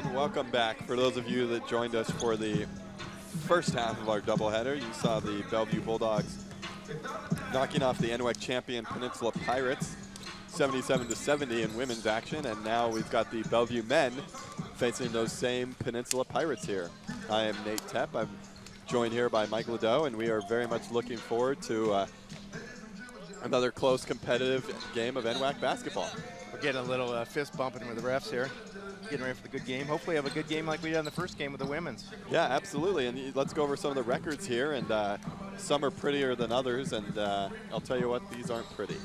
And welcome back. For those of you that joined us for the first half of our doubleheader, you saw the Bellevue Bulldogs knocking off the NWAC champion Peninsula Pirates 77-70 in women's action, and now we've got the Bellevue men facing those same Peninsula Pirates here. I am Nate Tepp. I'm joined here by Mike Ladeau, and we are very much looking forward to another close competitive game of NWAC basketball. We're getting a little fist bumping with the refs here. Getting ready for the good game. Hopefully have a good game like we did in the first game with the women's. Yeah, absolutely. And let's go over some of the records here. And some are prettier than others. And I'll tell you what, these aren't pretty.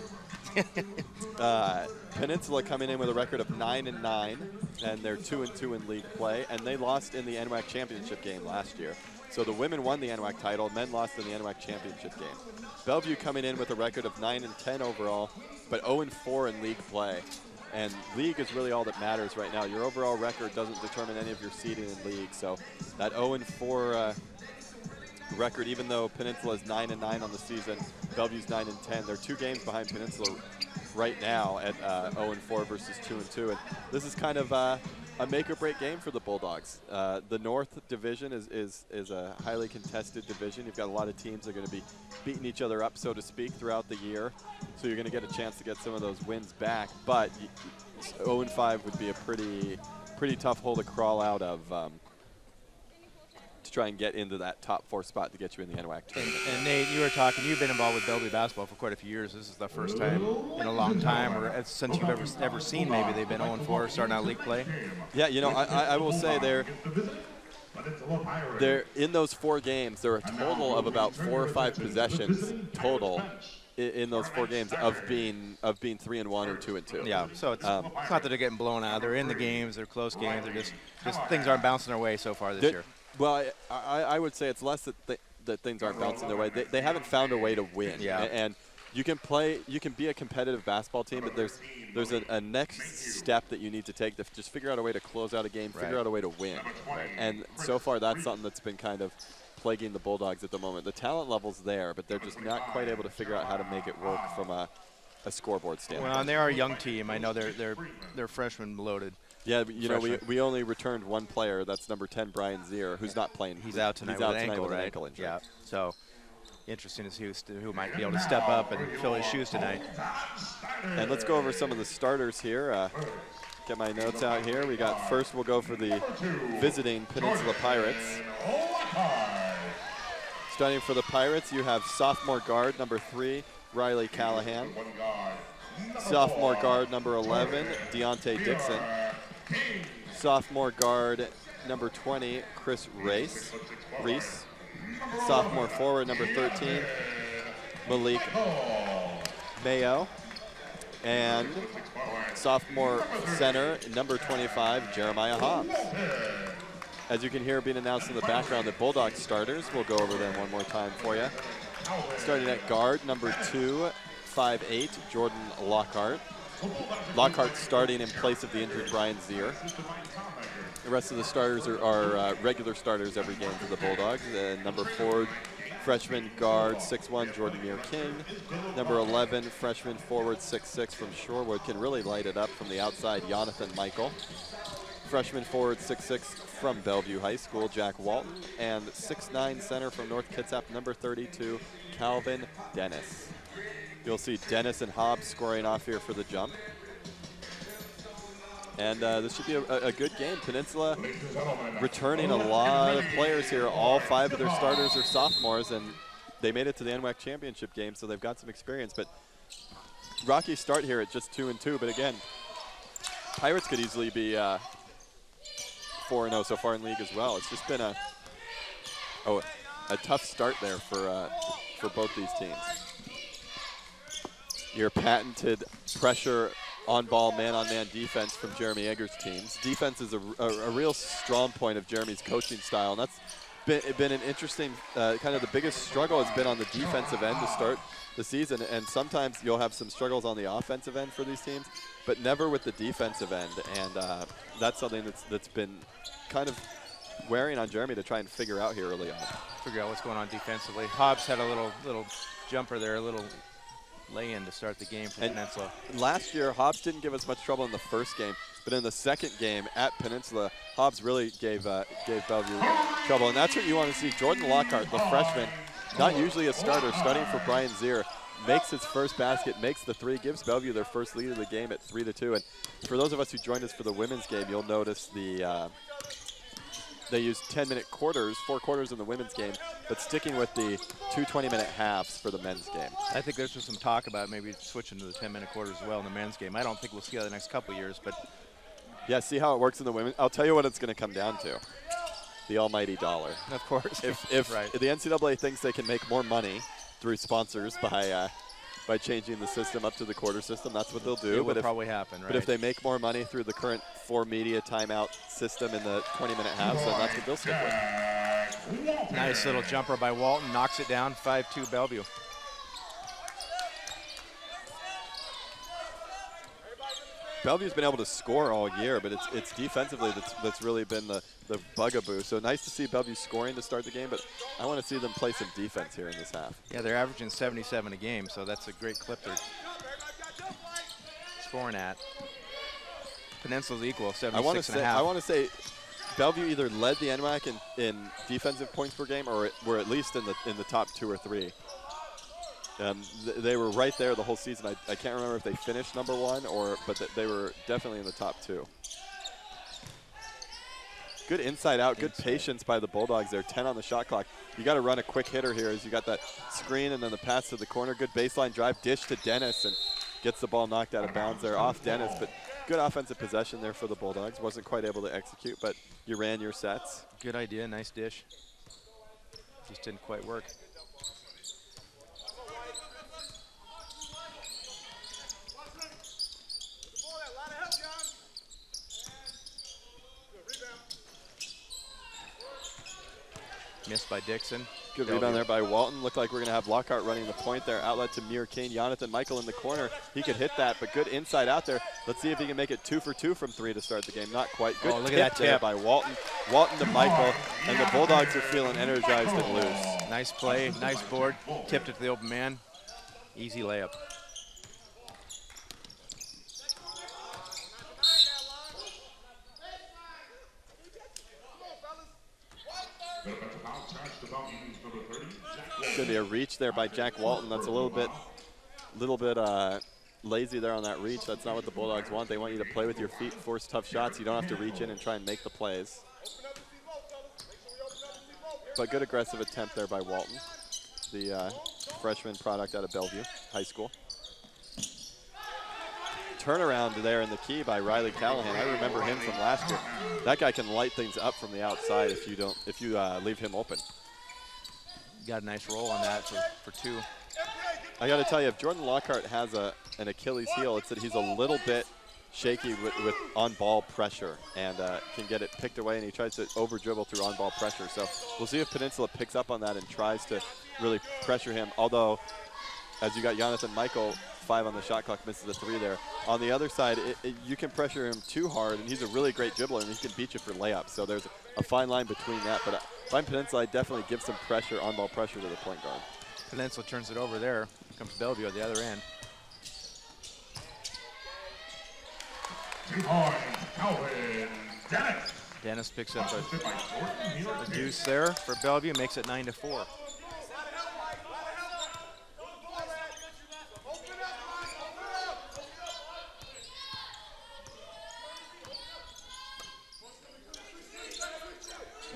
Peninsula coming in with a record of 9-9. And they're 2-2 in league play. And they lost in the NWAC championship game last year. So the women won the NWAC title. Men lost in the NWAC championship game. Bellevue coming in with a record of 9-10 overall, but 0-4 in league play. And league is really all that matters right now. Your overall record doesn't determine any of your seeding in league. So that 0-4 record, even though Peninsula is 9-9 on the season, Bellevue's 9-10. They're 2 games behind Peninsula right now at 0-4 versus 2-2. And this is kind of a make or break game for the Bulldogs. The North Division is a highly contested division. You've got a lot of teams that are going to be beating each other up, so to speak, throughout the year. So you're going to get a chance to get some of those wins back. But 0-5 would be a pretty tough hole to crawl out of to try and get into that top 4 spot to get you in the NWAC tournament. And Nate, you were talking, you've been involved with Bellevue basketball for quite a few years. This is the first time in a long time, or since you've ever seen maybe they've been 0-4 starting out league play. Yeah, you know, I will say they're in those 4 games, there are a total of about 4 or 5 possessions total in those 4 games of being 3-1 or 2-2. Yeah, so it's not that they're getting blown out. They're in the games. They're close games. They're just things aren't bouncing their way so far this year. Well, I would say it's less that things aren't bouncing their way. They haven't found a way to win. Yeah. And you can be a competitive basketball team, but there's a next step that you need to take to just figure out a way to close out a game, figure out a way to win. Right. And so far, that's something that's been kind of plaguing the Bulldogs at the moment. The talent level's there, but they're just not quite able to figure out how to make it work from a scoreboard standpoint. Well, and they are a young team. I know they're freshman loaded. Yeah, you know, we only returned 1 player. That's number 10, Brian Zier, who's not playing. He's out tonight with an ankle injury. Yeah, so interesting to see who might be able to step up and fill his shoes tonight. And let's go over some of the starters here. Get my notes out here. First we'll go for the visiting Peninsula Pirates. Starting for the Pirates, you have sophomore guard number 3, Riley Callahan. Sophomore guard number 11, Deontay Dixon. Sophomore guard number 20, Chris Reese. Sophomore forward number 13, Malik Mayo. And sophomore center number 25, Jeremiah Hobbs. As you can hear being announced in the background, the Bulldogs starters. We'll go over them one more time for you. Starting at guard number 2, 5'8", Jordan Lockhart. Lockhart starting in place of the injured Brian Zier. The rest of the starters are regular starters every game for the Bulldogs. Number 4, freshman guard 6'1", Jordan Muir King. Number 11, freshman forward 6'6" from Shorewood, can really light it up from the outside, Jonathan Michael. Freshman forward 6'6" from Bellevue High School, Jack Walton. And 6'9" center from North Kitsap, number 32, Calvin Dennis. You'll see Dennis and Hobbs scoring off here for the jump. And this should be a good game. Peninsula returning a lot of players here. All 5 of their starters are sophomores, and they made it to the NWAC championship game, so they've got some experience. But rocky start here at just 2-2. But again, Pirates could easily be 4-0 so far in league as well. It's just been a tough start there for both these teams. Your patented pressure on-ball, man-on-man defense from Jeremy Egger's teams. Defense is a real strong point of Jeremy's coaching style, and that's been an interesting, kind of the biggest struggle has been on the defensive end to start the season, and sometimes you'll have some struggles on the offensive end for these teams, but never with the defensive end, and that's something that's been kind of wearing on Jeremy to try and figure out here early on. Figure out what's going on defensively. Hobbs had a little jumper there, a little lay-in to start the game for Peninsula. Last year, Hobbs didn't give us much trouble in the first game, but But in the second game at Peninsula, Hobbs really gave Bellevue trouble. And that's what you want to see. Jordan Lockhart, the freshman, not usually a starter, starting for Brian Zier, makes his first basket, makes the three, gives Bellevue their first lead of the game at 3-2. And for those of us who joined us for the women's game, you'll notice they used 10-minute quarters, 4 quarters in the women's game, but sticking with the 2 20-minute halves for the men's game. I think there's just some talk about maybe switching to the 10-minute quarters as well in the men's game. I don't think we'll see that the next couple years, but yeah, see how it works in the women. I'll tell you what it's going to come down to: the almighty dollar. Of course. If right. the NCAA thinks they can make more money through sponsors by changing the system up to the quarter system, that's what they'll do. It will probably happen, right? But if they make more money through the current 4 media timeout system in the 20-minute halves, then that's what they'll stick with. Nice little jumper by Walton, knocks it down, 5-2 Bellevue. Bellevue's been able to score all year, but it's defensively that's really been the bugaboo. So nice to see Bellevue scoring to start the game, but I want to see them play some defense here in this half. Yeah, they're averaging 77 a game, so that's a great clip they're scoring at. Peninsula's equal, 76.5. I want to say Bellevue either led the NWAC in defensive points per game, or were at least in the top 2 or 3. They were right there the whole season. I can't remember if they finished number 1 but they were definitely in the top 2. Good inside out, good patience by the Bulldogs there. 10 on the shot clock. You got to run a quick hitter here as you got that screen and then the pass to the corner. Good baseline drive, dish to Dennis, and gets the ball knocked out of bounds there off Dennis. But good offensive possession there for the Bulldogs. Wasn't quite able to execute, but you ran your sets. Good idea, nice dish. Just didn't quite work. Missed by Dixon. Good rebound there by Walton. Looked like we're going to have Lockhart running the point there. Outlet to Muir Kane. Jonathan Michael in the corner. He could hit that, but good inside out there. Let's see if he can make it 2 for 2 from 3 to start the game. Not quite. Good look tip at that there tip by Walton. Walton to Michael, and the Bulldogs are feeling energized and loose. Nice play, nice board. Tipped it to the open man. Easy layup. Going to be a reach there by Jack Walton. That's a little bit lazy there on that reach. That's not what the Bulldogs want. They want you to play with your feet, force tough shots. You don't have to reach in and try and make the plays. But good aggressive attempt there by Walton, the freshman product out of Bellevue High School. Turnaround there in the key by Riley Callahan. I remember him from last year. That guy can light things up from the outside if you leave him open. Got a nice roll on that for 2. I got to tell you, if Jordan Lockhart has an Achilles heel, it's that he's a little bit shaky with on-ball pressure and can get it picked away, and he tries to over-dribble through on-ball pressure. So we'll see if Peninsula picks up on that and tries to really pressure him, although as you got Jonathan Michael, 5 on the shot clock, misses a 3 there. On the other side, you can pressure him too hard, and he's a really great dribbler, and he can beat you for layups. So there's a fine line between that. But if I'm Peninsula, I definitely give some pressure, on-ball pressure to the point guard. Peninsula turns it over there. Comes Bellevue at the other end. Dennis picks up a deuce there for Bellevue, makes it 9-4.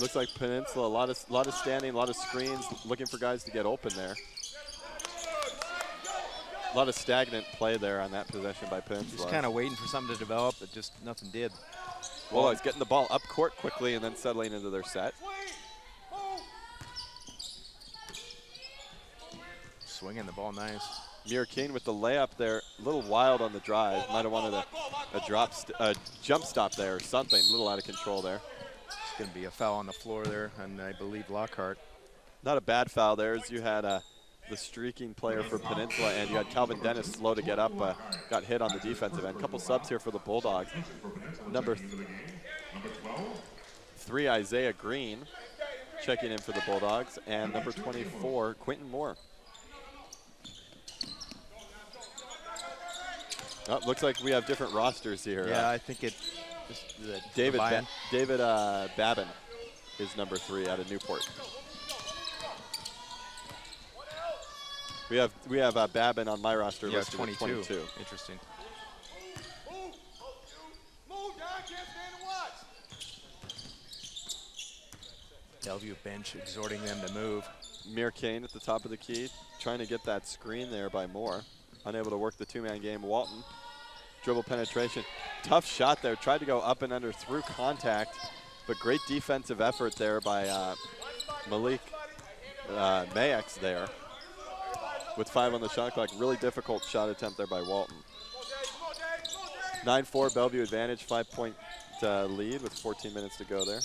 Looks like Peninsula, a lot of standing, a lot of screens, looking for guys to get open there. A lot of stagnant play there on that possession by Peninsula. Just kind of waiting for something to develop, but just nothing did. Well, he's getting the ball up court quickly and then settling into their set. Swinging the ball nice. Muir King with the layup there, a little wild on the drive. Might have wanted a jump stop there or something, a little out of control there. It's going to be a foul on the floor there, and I believe Lockhart. Not a bad foul there, as you had the streaking player for Peninsula, and you had Calvin Dennis slow to get up, got hit on the defensive end. Couple subs here for the Bulldogs. Number 3, Isaiah Green, checking in for the Bulldogs, and number 24, Quentin Moore. Oh, looks like we have different rosters here. Yeah, I think David Babin is number 3 out of Newport. We have Babin on my roster listed at 22. Interesting. Bellevue bench exhorting them to move. Mir Kane at the top of the key, trying to get that screen there by Moore. Unable to work the 2-man game. Walton, dribble penetration. Tough shot there, tried to go up and under through contact, but great defensive effort there by Malik Mayex there. With 5 on the shot clock, really difficult shot attempt there by Walton. 9-4 Bellevue advantage, 5-point lead with 14 minutes to go there.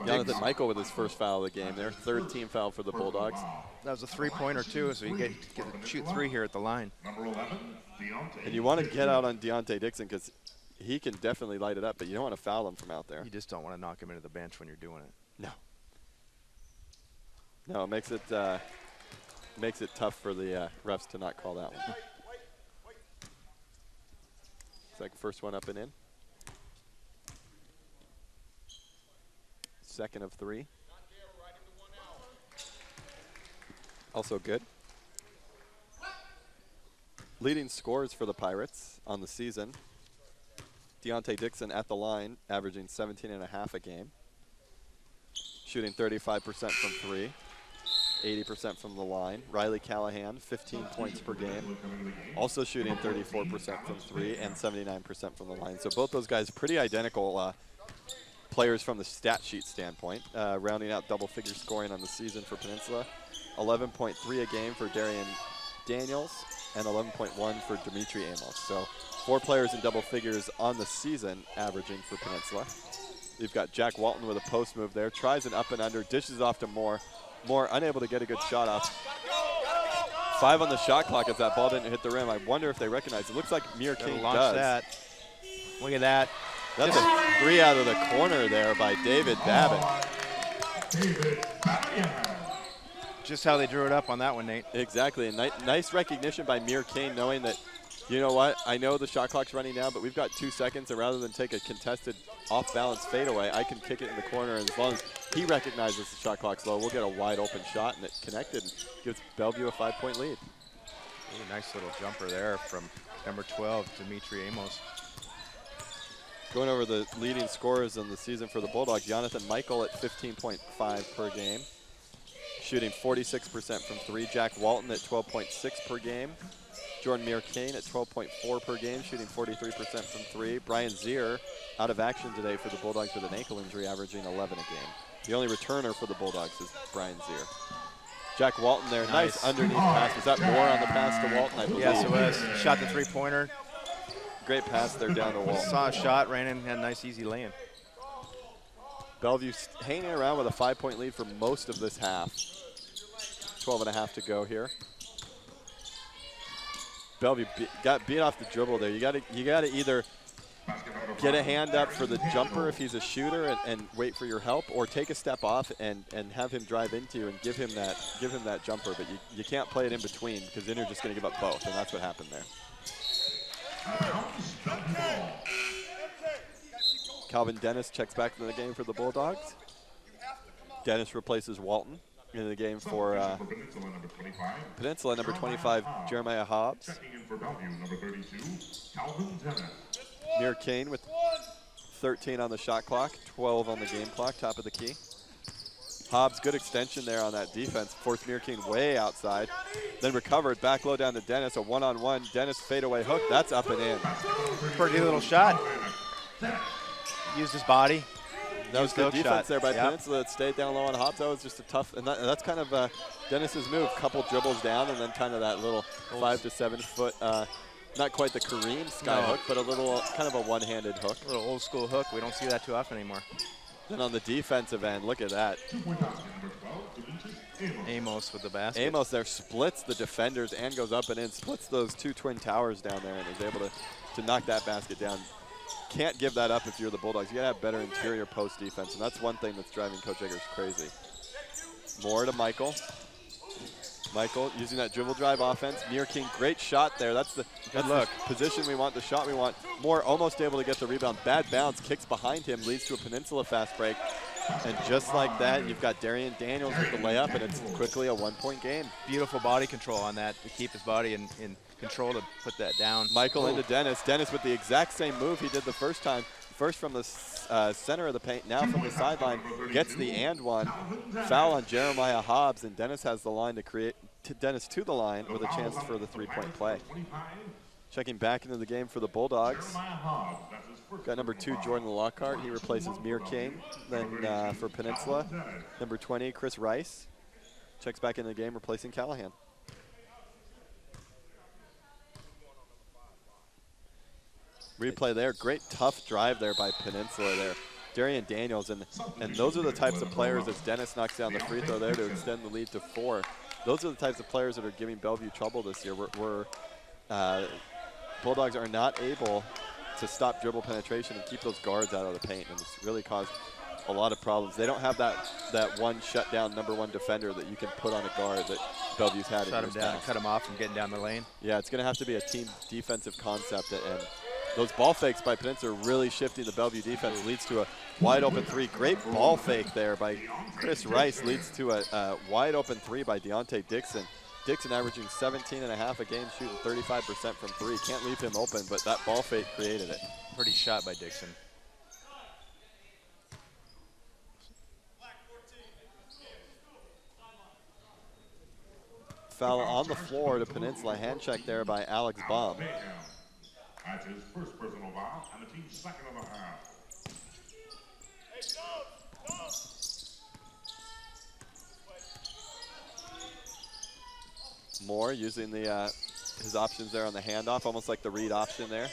Jonathan Michael with his first foul of the game there. 3rd team foul for the Bulldogs. That was a 3-pointer too, so you get to shoot 3 here at the line. And you want to get out on Deontay Dixon because he can definitely light it up, but you don't want to foul him from out there. You just don't want to knock him into the bench when you're doing it. No. No, it makes it tough for the refs to not call that one. It's like first one up and in. 2nd of 3. Also good. Leading scores for the Pirates on the season. Deontay Dixon at the line, averaging 17.5 a game. Shooting 35% from 3, 80% from the line. Riley Callahan, 15 points per game. Also shooting 34% from 3 and 79% from the line. So both those guys pretty identical players from the stat sheet standpoint. Rounding out double-figure scoring on the season for Peninsula. 11.3 a game for Darian Daniels and 11.1 for Dimitri Amos. So 4 players in double figures on the season averaging for Peninsula. You've got Jack Walton with a post move there. Tries an up and under, dishes off to Moore. Moore unable to get a good shot off. 5 on the shot clock as that ball didn't hit the rim. I wonder if they recognize it. Looks like Mir King does. That. Look at that. That's a 3 out of the corner there by David Babin. Just how they drew it up on that one, Nate. Exactly. A nice recognition by Mir Kane, knowing that, you know what, I know the shot clock's running now, but we've got 2 seconds, and rather than take a contested off-balance fadeaway, I can kick it in the corner, and as long as he recognizes the shot clock's low, we'll get a wide-open shot, and it connected and gives Bellevue a 5-point lead. Ooh, nice little jumper there from number 12, Dimitri Amos. Going over the leading scorers in the season for the Bulldogs, Jonathan Michael at 15.5 per game, shooting 46% from 3. Jack Walton at 12.6 per game. Jordan Mir Kane at 12.4 per game, shooting 43% from 3. Brian Zier out of action today for the Bulldogs with an ankle injury, averaging 11 a game. The only returner for the Bulldogs is Brian Zier. Jack Walton there, nice underneath pass. Was that Moore on the pass to Walton, I believe? Yes, it was. Shot the 3-pointer. Great pass there down to Walton. Saw a shot, ran in, had a nice easy lay-in. Bellevue hanging around with a 5-point lead for most of this half. 12.5 to go here. Bellevue got beat off the dribble there. You got to either get a hand up for the jumper if he's a shooter and wait for your help, or take a step off and have him drive into you and give him that jumper. But you can't play it in between, because then you're just going to give up both, and that's what happened there. Calvin Dennis checks back into the game for the Bulldogs. Dennis replaces Walton in the game for Peninsula, number 25, Jeremiah Hobbs. Mir Kane with 13 on the shot clock, 12 on the game clock, top of the key. Hobbs, good extension there on that defense, forced Mir Kane way outside, then recovered, back low down to Dennis, a one-on-one. Dennis fadeaway hook, that's up and in. Pretty little shot. Used his body. That was good defense shot there by Peninsula. It stayed down low on Hobbs. That was just a tough, and that's kind of Dennis's move. Couple dribbles down, and then kind of that little 5 to 7 foot, not quite the Kareem sky hook, but a little kind of a one-handed hook. A little old school hook. We don't see that too often anymore. Then on the defensive end, look at that. Amos with the basket. Amos there splits the defenders and goes up and in, splits those 2 twin towers down there, and is able to knock that basket down. Can't give that up if you're the Bulldogs. You gotta have better interior post defense, and that's one thing that's driving Coach Eggers crazy. Moore to Michael. Michael using that dribble drive offense. Muir King, great shot there. That's the position we want, the shot we want. Moore almost able to get the rebound. Bad bounce, kicks behind him, leads to a Peninsula fast break. And just like that, you've got Darian Daniels with the layup, and it's quickly a 1-point game. Beautiful body control on that to keep his body in control to put that down. Michael into Dennis. Dennis with the exact same move he did the first time. First from the center of the paint, now from the sideline, gets the and one. Foul on Jeremiah Hobbs, and Dennis has the line to create, Dennis to the line with a chance for the three-point play. Checking back into the game for the Bulldogs. Got number 2, Jordan Lockhart. He replaces Mir King. Then for Peninsula, number 20, Chris Rice. Checks back into the game, replacing Callahan. Replay there, great tough drive there by Peninsula there. Darian Daniels, and those are the types of players, as Dennis knocks down the free throw there to extend the lead to 4. Those are the types of players that are giving Bellevue trouble this year. Bulldogs are not able to stop dribble penetration and keep those guards out of the paint, and it's really caused a lot of problems. They don't have that one shutdown number 1 defender that you can put on a guard that Bellevue's had. Shut him down and cut him off from getting down the lane. Yeah, it's going to have to be a team defensive concept, and those ball fakes by Peninsula are really shifting the Bellevue defense. Leads to a wide open 3. Great ball fake there by Chris Rice. Leads to a wide open 3 by Deontay Dixon. Dixon averaging 17.5 a game, shooting 35% from 3. Can't leave him open, but that ball fake created it. Pretty shot by Dixon. Foul on the floor to Peninsula. Hand check there by Alex Baum. That's his first personal foul and the team's second of the half. Moore using the his options there on the handoff, almost like the read option there.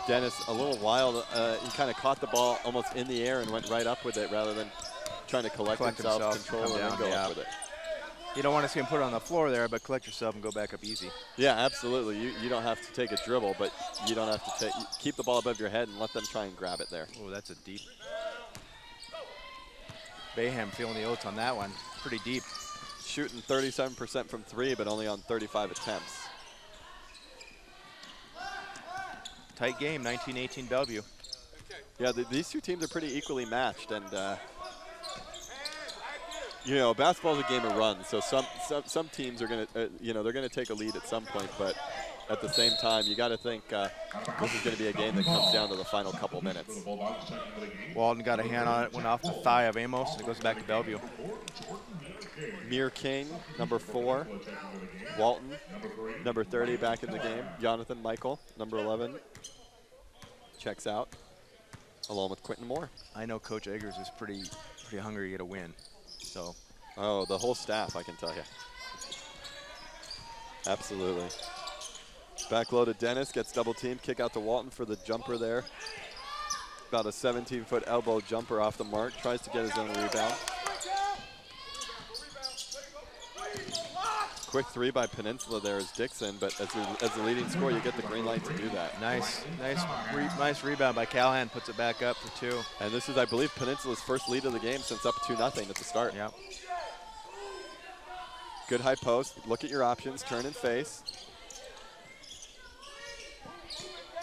Dennis, a little wild. He kind of caught the ball almost in the air and went right up with it rather than trying to collect himself, control, and then go up with it. You don't want to see him put it on the floor there, but collect yourself and go back up easy. Yeah, absolutely. You don't have to take a dribble, but you don't have to keep the ball above your head and let them try and grab it there. Oh, that's a deep. Bayham feeling the oats on that one. Pretty deep. Shooting 37% from 3, but only on 35 attempts. Tight game, 19-18 Bellevue. Yeah, these two teams are pretty equally matched, and you know, basketball is a game of runs. So some teams are going to, you know, they're going to take a lead at some point, but at the same time, you got to think this is going to be a game that comes down to the final couple minutes. Walton got a hand on it, went off the thigh of Amos, and it goes back to Bellevue. Mir King, number 4. Walton, number 30, back in the game. Jonathan Michael, number 11, checks out, along with Quentin Moore. I know Coach Eggers is pretty hungry to get a win. So, oh, the whole staff, I can tell you. Absolutely. Back low to Dennis, gets double teamed, kick out to Walton for the jumper there. About a 17-foot elbow jumper off the mark, tries to get his own rebound. Quick 3 by Peninsula there is Dixon, but as the leading scorer, you get the green light to do that. Nice rebound by Callahan, puts it back up for 2. And this is, I believe, Peninsula's first lead of the game since up 2-0 at the start. Yep. Good high post, look at your options, turn and face.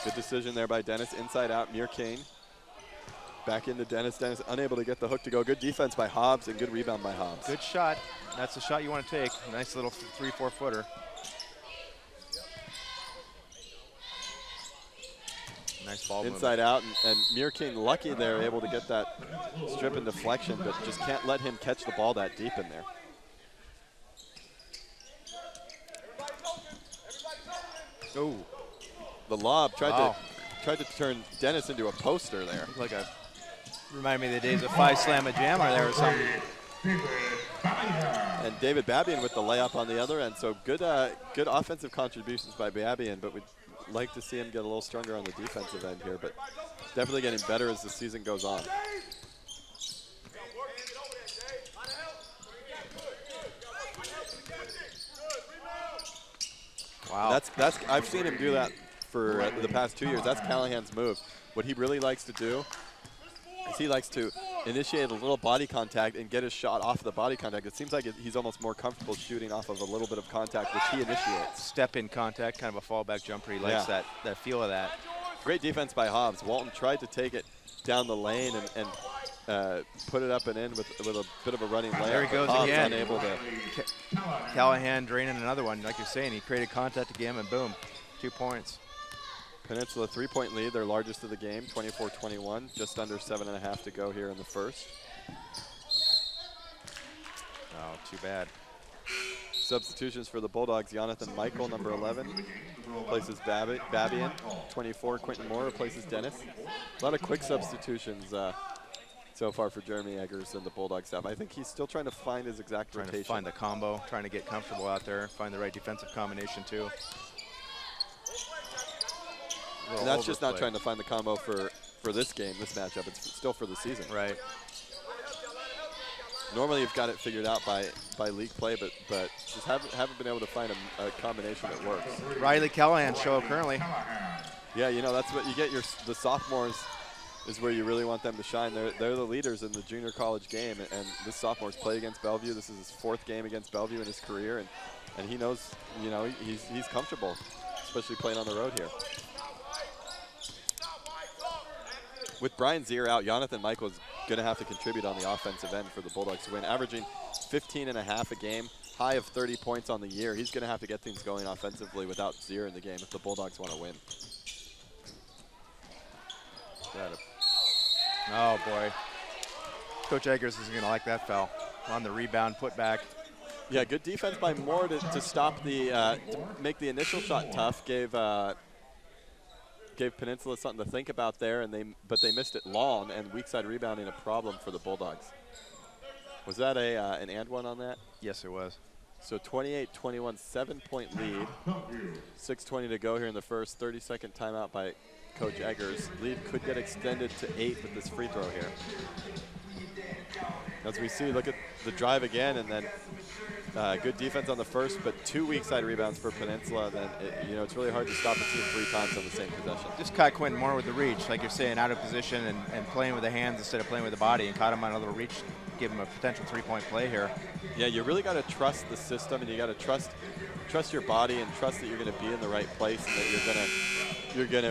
Good decision there by Dennis, inside out, Mir King. Back into Dennis. Dennis unable to get the hook to go. Good defense by Hobbs and good rebound by Hobbs. Good shot. That's the shot you want to take. Nice little 3-4 footer. Nice ball inside out, and Mir King lucky there, able to get that strip and deflection, but just can't let him catch the ball that deep in there. Oh, the lob tried to turn Dennis into a poster there. Like a remind me of the days of 5 slam a jammer there or something. And David Babian with the layup on the other end. So good offensive contributions by Babian, but we'd like to see him get a little stronger on the defensive end here, but definitely getting better as the season goes on. Wow. I've seen him do that for the past 2 years. That's Callahan's move. What he really likes to do is he likes to initiate a little body contact and get his shot off the body contact. It seems like he's almost more comfortable shooting off of a little bit of contact, which he initiates. Step in contact, kind of a fallback jumper. He likes that feel of that. Great defense by Hobbs. Walton tried to take it down the lane and put it up and in with a bit of a running layup. There he goes Hobbs again. Unable to. Callahan draining another one, like you're saying. He created contact again, and boom, 2 points. Peninsula 3-point lead, their largest of the game, 24-21. Just under 7.5 to go here in the first. Oh, too bad. Substitutions for the Bulldogs. Jonathan Michael, number 11, replaces Babian. 24, Quentin Moore replaces Dennis. A lot of quick substitutions so far for Jeremy Eggers and the Bulldog staff. I think he's still trying to find his exact rotation. Trying to find the combo, trying to get comfortable out there, find the right defensive combination too. And that's just not trying to find the combo for this game, this matchup. It's still for the season. Right. Normally you've got it figured out by league play, but just haven't been able to find a combination that works. Riley Callahan show currently. Yeah, you know, that's what you get. The sophomores is where you really want them to shine. They're the leaders in the junior college game, and this sophomore's played against Bellevue. This is his 4th game against Bellevue in his career, and he knows, you know, he's comfortable, especially playing on the road here. With Brian Zier out, Jonathan Michael is going to have to contribute on the offensive end for the Bulldogs to win, averaging 15.5 a game, high of 30 points on the year. He's going to have to get things going offensively without Zier in the game if the Bulldogs want to win. Oh, boy. Coach Eggers is going to like that foul. On the rebound, put back. Yeah, good defense by Moore to stop to make the initial shot tough. Gave Peninsula something to think about there, but they missed it long, and weak side rebounding a problem for the Bulldogs. Was that an and one on that? Yes, it was. So 28-21, 7-point lead. 6:20 to go here in the first. 30-second timeout by Coach Eggers. Lead could get extended to 8 with this free throw here. As we see, look at the drive again, and then good defense on the first, but 2 weak side rebounds for Peninsula. Then it's really hard to stop a team 3 times on the same possession. Just caught Quentin Moore with the reach, like you're saying, out of position and playing with the hands instead of playing with the body, and caught him on a little reach, give him a potential 3-point play here. Yeah, you really got to trust the system, and you got to trust your body and trust that you're going to be in the right place, and that you're going to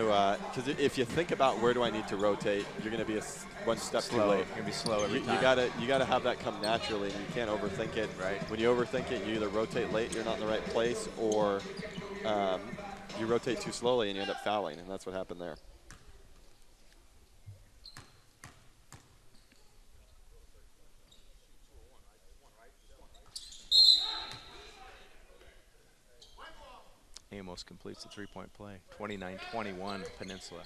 because if you think about where do I need to rotate, you're going to be one step too late. You're going to be slow every time. You gotta have that come naturally, and you can't overthink it. Right. When you overthink it, you either rotate late, you're not in the right place, or you rotate too slowly and you end up fouling, and that's what happened there. Amos completes the 3-point play. 29-21 Peninsula.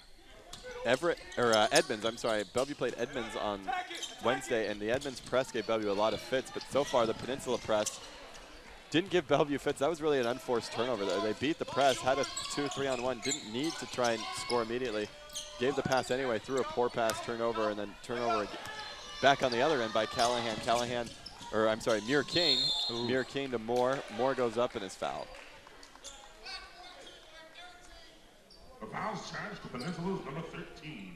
Edmonds, I'm sorry, Bellevue played Edmonds on Wednesday, and the Edmonds press gave Bellevue a lot of fits, but so far the Peninsula press didn't give Bellevue fits. That was really an unforced turnover there. They beat the press, had a 2-3-on-1, didn't need to try and score immediately. Gave the pass anyway, threw a poor pass, turnover, and then turnover back on the other end by Callahan. Muir King. Ooh. Muir King to Moore. Moore goes up and is fouled. The foul's charged to Peninsula's number 13.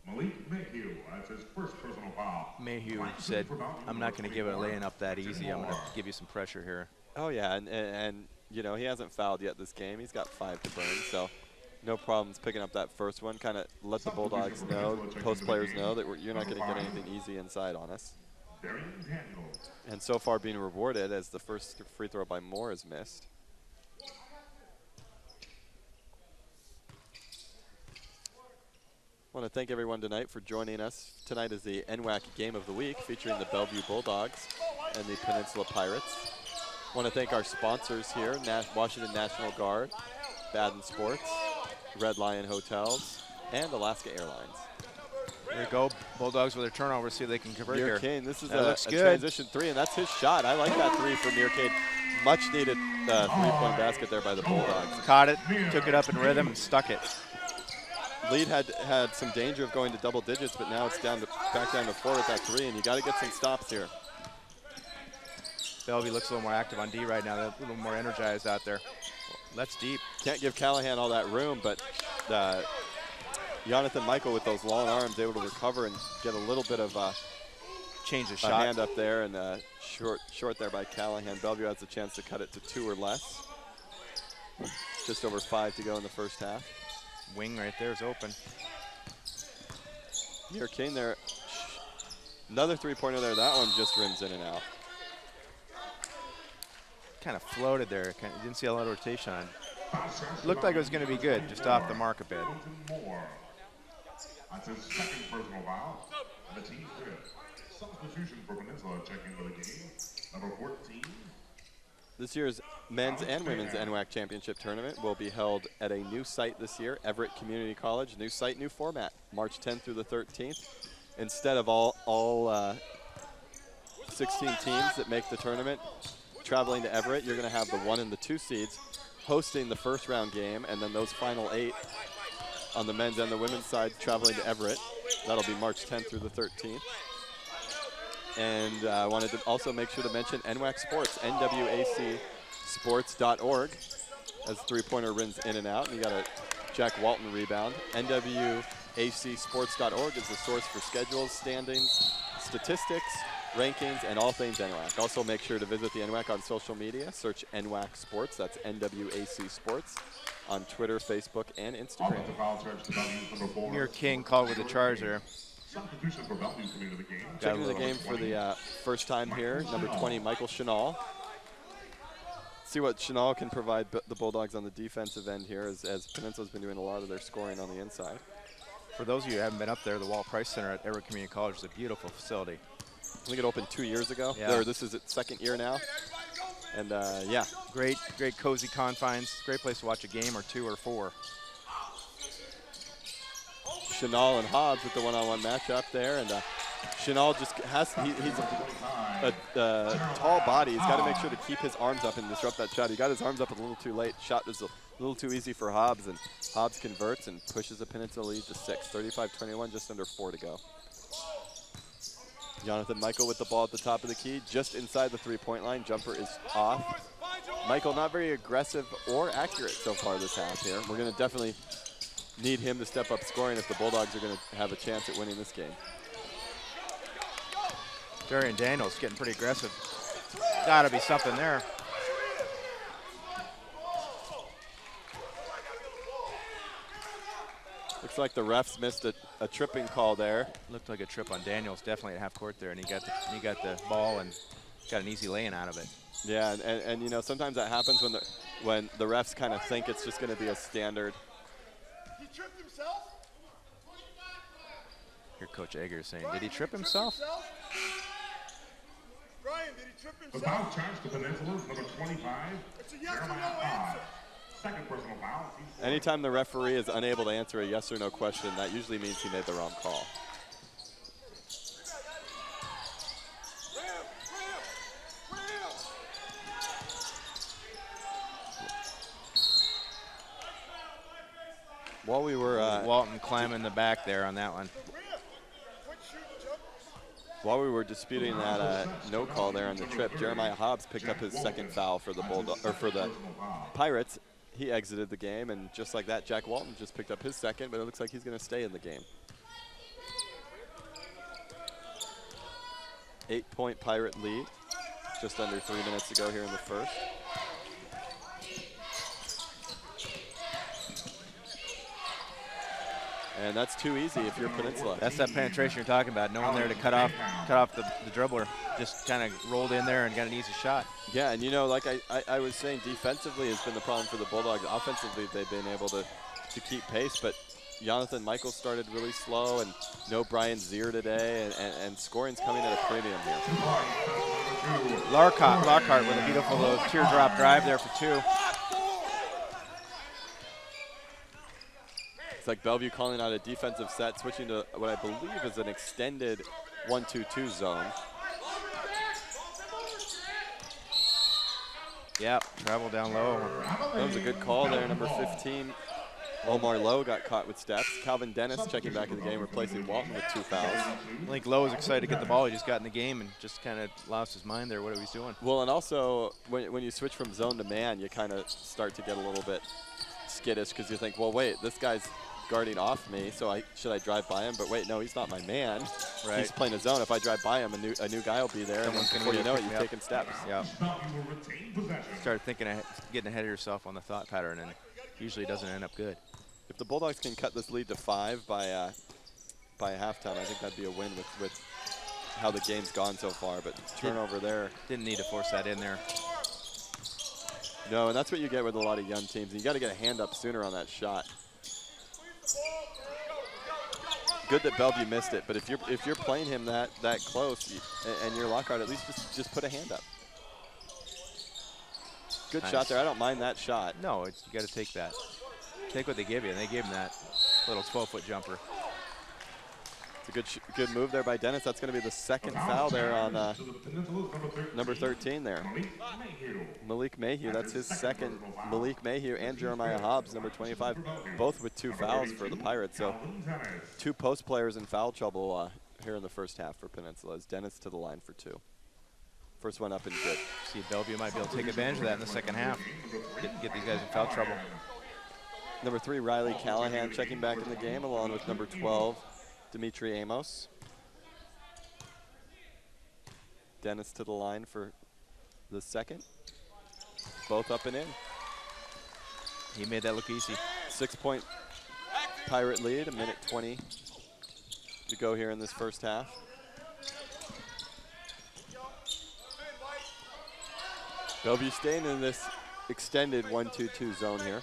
Malik Mayhew has his first personal foul. Mayhew said, I'm not going to give it a laying up that easy. I'm going to give you some pressure here. Oh, yeah, and you know, he hasn't fouled yet this game. He's got 5 to burn, so no problems picking up that first one. Kind of let the Bulldogs know, post players know that you're not going to get anything easy inside on us. And so far being rewarded as the first free throw by Moore is missed. I want to thank everyone tonight for joining us. Tonight is the NWAC Game of the Week featuring the Bellevue Bulldogs and the Peninsula Pirates. I want to thank our sponsors here, Washington National Guard, Baden Sports, Red Lion Hotels, and Alaska Airlines. There you go, Bulldogs with their turnover, see if they can convert here. Muir Kane, this is a transition 3, and that's his shot. I like that 3 for Muir Kane. Much needed 3-point basket there by the Bulldogs. Caught it, took it up in rhythm, and stuck it. Lead had some danger of going to double digits, but now it's back down to 4 with that 3, and you got to get some stops here. Bellevue looks a little more active on D right now. They're a little more energized out there. That's deep. Can't give Callahan all that room, but Jonathan Michael with those long arms able to recover and get a little bit of change the a shot. hand up there, and short there by Callahan. Bellevue has a chance to cut it to 2 or less. Just over 5 to go in the first half. Wing right there is open. Muir King there. Another three-pointer there. That one just rims in and out. Kind of floated there. Didn't see a lot of rotation on. Looked like it was going to be good, just off the mark a bit. That's his second personal foul, and the team fifth. Substitution for Peninsula checking for the game, number 14. This year's men's and women's NWAC championship tournament will be held at a new site this year, Everett Community College. New site, new format, March 10th through the 13th. Instead of all 16 teams that make the tournament traveling to Everett, you're going to have the 1 and the 2 seeds hosting the first round game, and then those final 8 on the men's and the women's side traveling to Everett. That'll be March 10th through the 13th. And I wanted to also make sure to mention NWAC Sports, NWACsports.org, as three-pointer rims in and out. And you got a Jack Walton rebound. NWACsports.org is the source for schedules, standings, statistics, rankings, and all things NWAC. Also make sure to visit the NWAC on social media. Search NWAC Sports, that's NWAC Sports, on Twitter, Facebook, and Instagram. Muir King called with the charge there. Substitution for Bellevue coming to the game. Checking the game for the first time here, number 20, Michael Chenal. See what Chenal can provide the Bulldogs on the defensive end here, as Peninsula's been doing a lot of their scoring on the inside. For those of you who haven't been up there, the Walt Price Center at Everett Community College is a beautiful facility. I think it opened 2 years ago. Yeah. This is its second year now. And yeah. Great cozy confines. Great place to watch a game or 2 or 4. Chenal and Hobbs with the one-on-one matchup there, and Chenal just has, he's a tall body. He's got to make sure to keep his arms up and disrupt that shot. He got his arms up a little too late. Shot was a little too easy for Hobbs, and Hobbs converts and pushes the Peninsula lead to 6. 35-21, just under 4 to go. Jonathan Michael with the ball at the top of the key, just inside the three-point line. Jumper is off. Michael not very aggressive or accurate so far this half here. We're going to definitely need him to step up scoring if the Bulldogs are going to have a chance at winning this game. Darian Daniels getting pretty aggressive. Got to be something there. Looks like the refs missed a tripping call there. Looked like a trip on Daniels, definitely at half court there, and he got the ball and got an easy lay-in out of it. Yeah, and you know, sometimes that happens when the refs kind of think it's just going to be a standard. He tripped himself? Here Coach Egger is saying, did he trip himself? Brian, did he trip The himself? foul charge to Peninsula, number 25. It's a yes or no answer. Second personal foul. Anytime the referee is unable to answer a yes or no question, that usually means he made the wrong call. While we were Walton climbing the back there on that one. While we were disputing that no call there on the trip, Jeremiah Hobbs picked up his second foul for the Pirates. He exited the game, and just like that, Jack Walton just picked up his second, but it looks like he's going to stay in the game. 8-point Pirate lead, just under 3 minutes to go here in the first. And that's too easy if you're Peninsula. That's that penetration you're talking about. No one there to cut off the dribbler. Just kind of rolled in there and got an easy shot. Yeah, and you know, like I was saying, defensively has been the problem for the Bulldogs. Offensively, they've been able to keep pace, but Jonathan Michael started really slow, and no Brian Zier today, and scoring's coming at a premium here. Lockhart with a beautiful little teardrop drive there for 2. It's like Bellevue calling out a defensive set, switching to what I believe is an extended 1-2-2 zone. Yep, travel down low. That was a good call there, number 15. Omar Lowe got caught with steps. Calvin Dennis checking back in the game, replacing Walton with 2 fouls. I think Lowe was excited to get the ball. He just got in the game and just kind of lost his mind there, what he was doing. Well, and also, when you switch from zone to man, you kind of start to get a little bit skittish because you think, well, wait, this guy's guarding off me, so should I drive by him? But wait, no, he's not my man. Right. He's playing a zone. If I drive by him, a new guy will be there. Someone's And gonna before be you there know it, picking you're me up. taking steps. Yeah. You will retain possession. Start thinking, getting ahead of yourself on the thought pattern, and usually doesn't end up good. If the Bulldogs can cut this lead to 5 by halftime, I think that'd be a win with how the game's gone so far. But turnover there. Didn't need to force that in there. No, and that's what you get with a lot of young teams. You got to get a hand up sooner on that shot. Good that Bellevue missed it, but if you're playing him that close and you're Lockhart, at least just put a hand up. Good Nice. shot there. I don't mind that shot. No, you got to take that. Take what they give you, and they gave him that little 12-foot jumper. It's a good move there by Dennis. That's going to be the second foul there on number 13 there. Malik Mayhew, that's his second. Malik Mayhew and Jeremiah Hobbs, number 25, both with 2 fouls for the Pirates. So 2 post players in foul trouble here in the first half for Peninsula. As Dennis to the line for 2. First one up and good. See, Bellevue might be able to take advantage of that in the second half. Get these guys in foul trouble. Number 3, Riley Callahan checking back in the game, along with number 12, Dimitri Amos. Dennis to the line for the second. Both up and in. He made that look easy. 6-point Pirate lead, 1:20 to go here in this first half. Bellevue staying in this extended 1-2-2 zone here.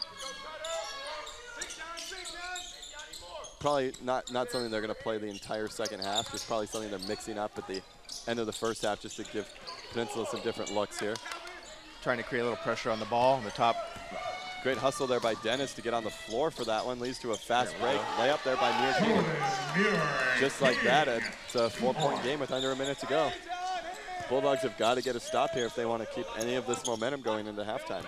Probably not something they're going to play the entire second half. Just probably something they're mixing up at the end of the first half just to give Peninsula some different looks here. Trying to create a little pressure on the ball on the top. Great hustle there by Dennis to get on the floor for that one. Leads to a fast break. Layup there by Mir. Just like that, it's a 4-point game with under a minute to go. Bulldogs have got to get a stop here if they want to keep any of this momentum going into halftime.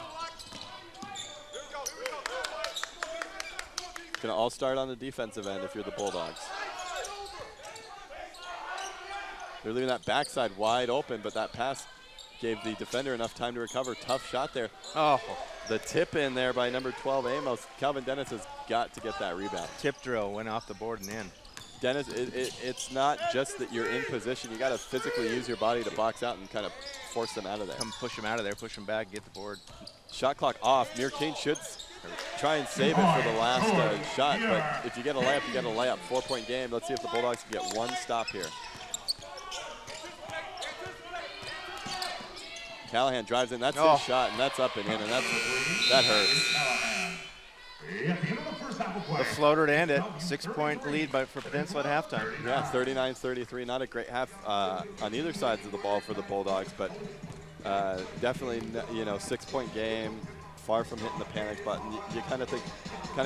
It's going to all start on the defensive end if you're the Bulldogs. They're leaving that backside wide open, but that pass gave the defender enough time to recover. Tough shot there. Oh, The tip in there by number 12, Amos. Calvin Dennis has got to get that rebound. tip drill went off the board and in. Dennis, it's not just that you're in position. You got to physically use your body to box out and kind of force them out of there. Come push him out of there, push him back, get the board. Shot clock off. Mir King should try and save it for the last shot, but if you get a layup, you get a layup. 4-point game. Let's see if the Bulldogs can get one stop here. Callahan drives in. That's his shot, and that's up and in, and that hurts. The floater to end it. 6-point lead for Peninsula at halftime. Yeah, 39-33. Not a great half on either sides of the ball for the Bulldogs, but definitely, 6-point game. Far from hitting the panic button. You kind of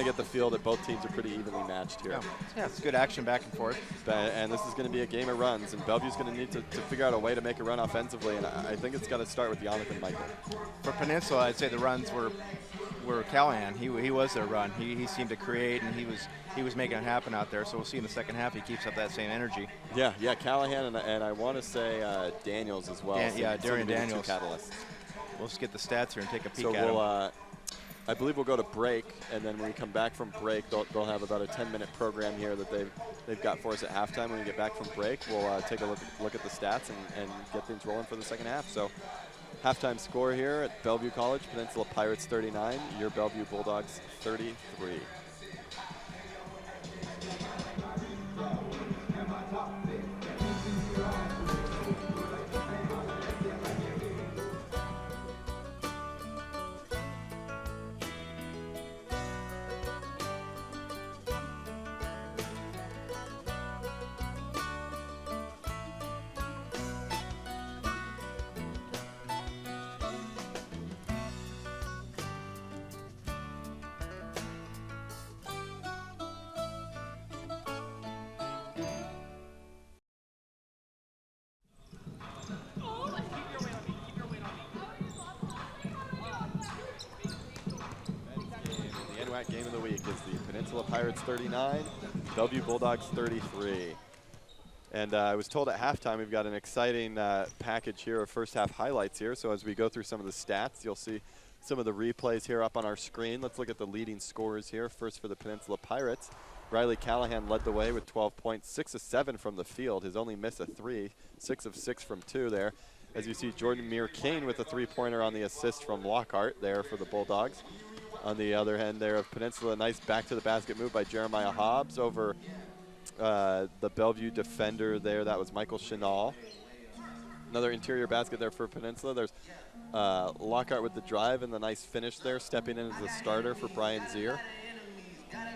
get the feel that both teams are pretty evenly matched here. Yeah, it's good action back and forth. And this is going to be a game of runs, and Bellevue's going to need to figure out a way to make a run offensively, and I think it's got to start with Jonathan Michael. For Peninsula, I'd say the runs were Callahan. He was their run. He seemed to create, and he was making it happen out there. So we'll see in the second half he keeps up that same energy. Yeah, Callahan and I want to say Daniels as well. Darian Daniels. Two catalysts. We'll just get the stats here and take a peek So at them. I believe we'll go to break, and then when we come back from break, they'll have about a 10-minute program here that they've got for us at halftime. When we get back from break, we'll take a look at the stats and get things rolling for the second half. So halftime score here at Bellevue College: Peninsula Pirates 39, your Bellevue Bulldogs 33. NWAC game of the week is the Peninsula Pirates 39, Bellevue Bulldogs 33. And I was told at halftime we've got an exciting package here of first half highlights here. So as we go through some of the stats, you'll see some of the replays here up on our screen. Let's look at the leading scorers here. First for the Peninsula Pirates, Riley Callahan led the way with 12 points, 6 of 7 from the field. His only miss a 3, 6 of 6 from 2 there. As you see, Jordan Muir-Kane with a 3-pointer on the assist from Lockhart there for the Bulldogs. On the other end there of Peninsula, nice back to the basket move by Jeremiah Hobbs over the Bellevue defender there. That was Michael Chenal. Another interior basket there for Peninsula. There's Lockhart with the drive and the nice finish there, stepping in as the starter for Brian Zier.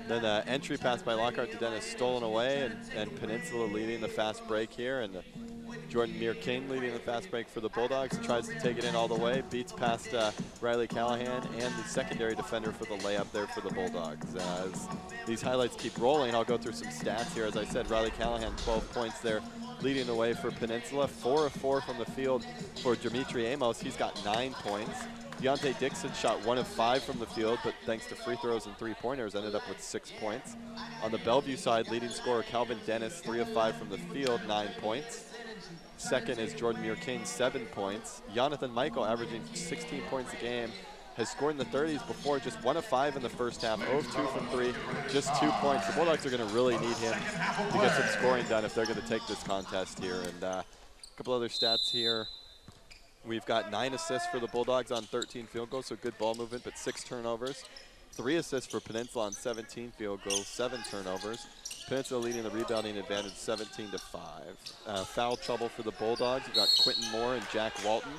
Then entry pass by Lockhart to Dennis stolen away, and Peninsula leading the fast break here. And Jordan Muir-Kane leading the fast break for the Bulldogs. Tries to take it in all the way, beats past Riley Callahan and the secondary defender for the layup there for the Bulldogs. As these highlights keep rolling, I'll go through some stats here. As I said, Riley Callahan 12 points there, leading the way for Peninsula. 4 of 4 from the field for Dimitri Amos. He's got 9 points. Deontay Dixon shot 1 of 5 from the field, but thanks to free throws and 3-pointers, ended up with 6 points. On the Bellevue side, leading scorer Calvin Dennis, 3 of 5 from the field, 9 points. Second is Jordan Muir-Kane, 7 points. Jonathan Michael, averaging 16 points a game, has scored in the 30s before, just 1 of 5 in the first half, 0 of 2 from 3, just 2 points. The Bulldogs are going to really need him to get some scoring done if they're going to take this contest here. And a couple other stats here. We've got 9 assists for the Bulldogs on 13 field goals, so good ball movement, but 6 turnovers. 3 assists for Peninsula on 17 field goals, 7 turnovers. Peninsula leading the rebounding advantage 17-5. Foul trouble for the Bulldogs. You've got Quentin Moore and Jack Walton,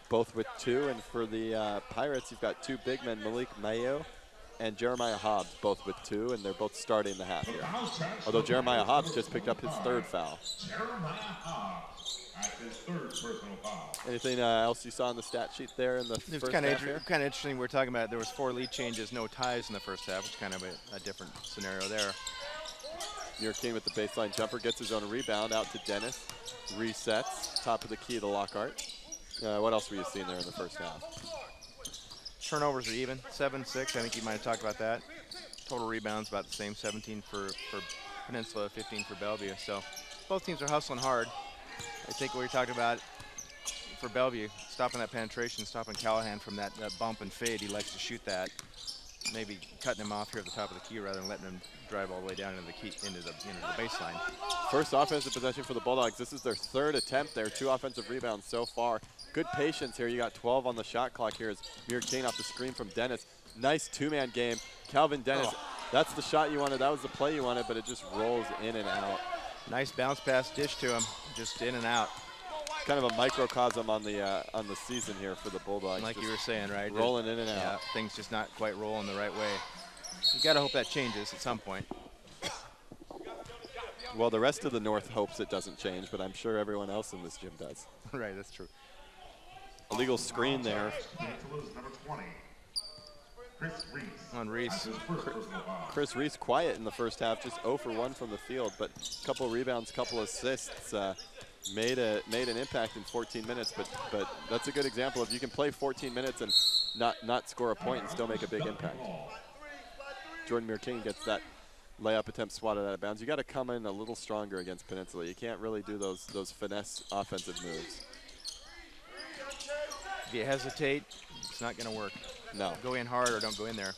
both with 2. And for the Pirates, you've got 2 big men, Malik Mayo and Jeremiah Hobbs, both with 2, and they're both starting the half here. Although Jeremiah Hobbs just picked up his 3rd foul. Jeremiah Hobbs at his 3rd personal foul. Anything else you saw on the stat sheet there in the first half here? Kind of interesting. We're talking about there was 4 lead changes, no ties in the first half. It's kind of a different scenario there. Muir-Kane with the baseline jumper, gets his own rebound out to Dennis. Resets, top of the key to Lockhart. What else were you seeing there in the first half? Turnovers are even, 7-6. I think you might have talked about that. Total rebounds about the same, 17 for Peninsula, 15 for Bellevue. So both teams are hustling hard. I think what you're talking about for Bellevue, stopping that penetration, stopping Callahan from that bump and fade. He likes to shoot that. Maybe cutting him off here at the top of the key rather than letting him drive all the way down into the baseline. First offensive possession for the Bulldogs. This is their 3rd attempt there. 2 offensive rebounds so far. Good patience here. You got 12 on the shot clock here as Muir-Kane off the screen from Dennis. Nice 2-man game. Calvin Dennis, that's the shot you wanted. That was the play you wanted, but it just rolls in and out. Nice bounce pass dish to him, just in and out. Kind of a microcosm on the season here for the Bulldogs. Like you were saying, right? Rolling in and out. Yeah, things just not quite rolling the right way. You got to hope that changes at some point. Well, the rest of the North hopes it doesn't change, but I'm sure everyone else in this gym does. Right, that's true. Illegal screen there. Number 20, Chris Reese. On Reese. Chris Reese quiet in the first half, just 0 for 1 from the field, but a couple rebounds, couple assists. Made an impact in 14 minutes, but that's a good example of you can play 14 minutes and not score a point and still make a big impact. Jordan Muir-Kane gets that layup attempt swatted out of bounds. You got to come in a little stronger against Peninsula. You can't really do those finesse offensive moves. If you hesitate, it's not going to work. No. Go in hard or don't go in there.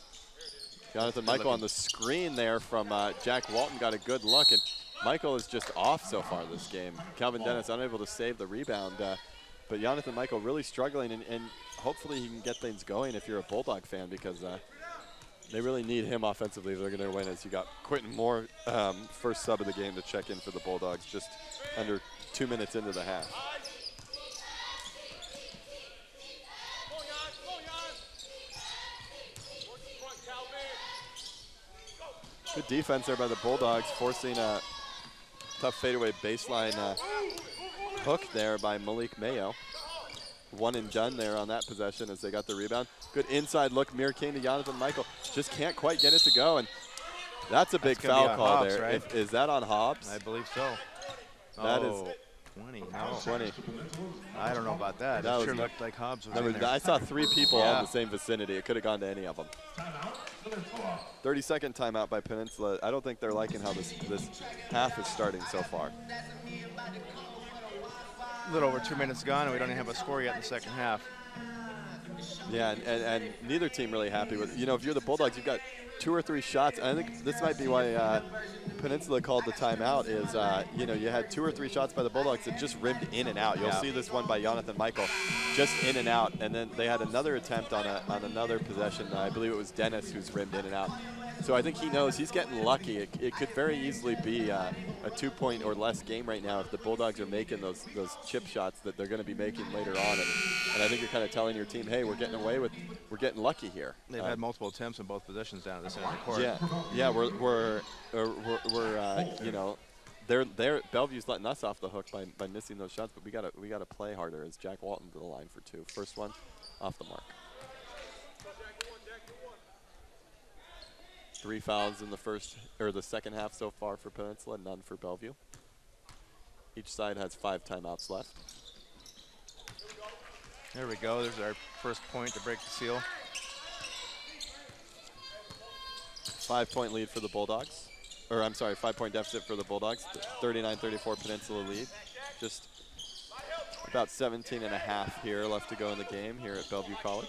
Jonathan Michael on the screen there from Jack Walton got a good look, and Michael is just off so far this game. Calvin Dennis unable to save the rebound, but Jonathan Michael really struggling, and hopefully he can get things going if you're a Bulldog fan, because they really need him offensively if they're going to win. As you got Quentin Moore, first sub of the game, to check in for the Bulldogs just under 2 minutes into the half. Good defense there by the Bulldogs, forcing a tough fadeaway baseline hook there by Malik Mayo. 1 and done there on that possession as they got the rebound. Good inside look, Muir-Kane to Jonathan Michael. Just can't quite get it to go, and that's a big foul call Hobbs, there. right? Is that on Hobbs? I believe so. That is 20. No. 20. I don't know about that. That It was sure not- looked like Hobbs was Remember, in there. I saw 3 people Yeah. on the same vicinity. It could have gone to any of them. Timeout, Peninsula. 30-second timeout by Peninsula. I don't think they're liking how this half is starting so far. A little over 2 minutes gone, and we don't even have a score yet in the second half. Yeah, and neither team really happy with. You know, if you're the Bulldogs, you've got 2 or 3 shots. I think this might be why Peninsula called the timeout. Is you know, you had 2 or 3 shots by the Bulldogs that just rimmed in and out. You'll see this one by Jonathan Michael, just in and out. And then they had another attempt on another possession. I believe it was Dennis who's rimmed in and out. So I think he knows he's getting lucky. It could very easily be a 2-point or less game right now if the Bulldogs are making those chip shots that they're going to be making later on. And I think you're kind of telling your team, hey, we're getting lucky here. They've had multiple attempts in both positions down at the center of the court. Yeah, we're you know, Bellevue's letting us off the hook by missing those shots, but we gotta play harder as Jack Walton to the line for 2. First one off the mark. 3 fouls in the second half so far for Peninsula, none for Bellevue. Each side has 5 timeouts left. There we go. There's our first point to break the seal. 5-point lead for the Bulldogs. Or I'm sorry, 5-point deficit for the Bulldogs. 39-34 Peninsula lead. Just about 17 and a half here left to go in the game here at Bellevue College.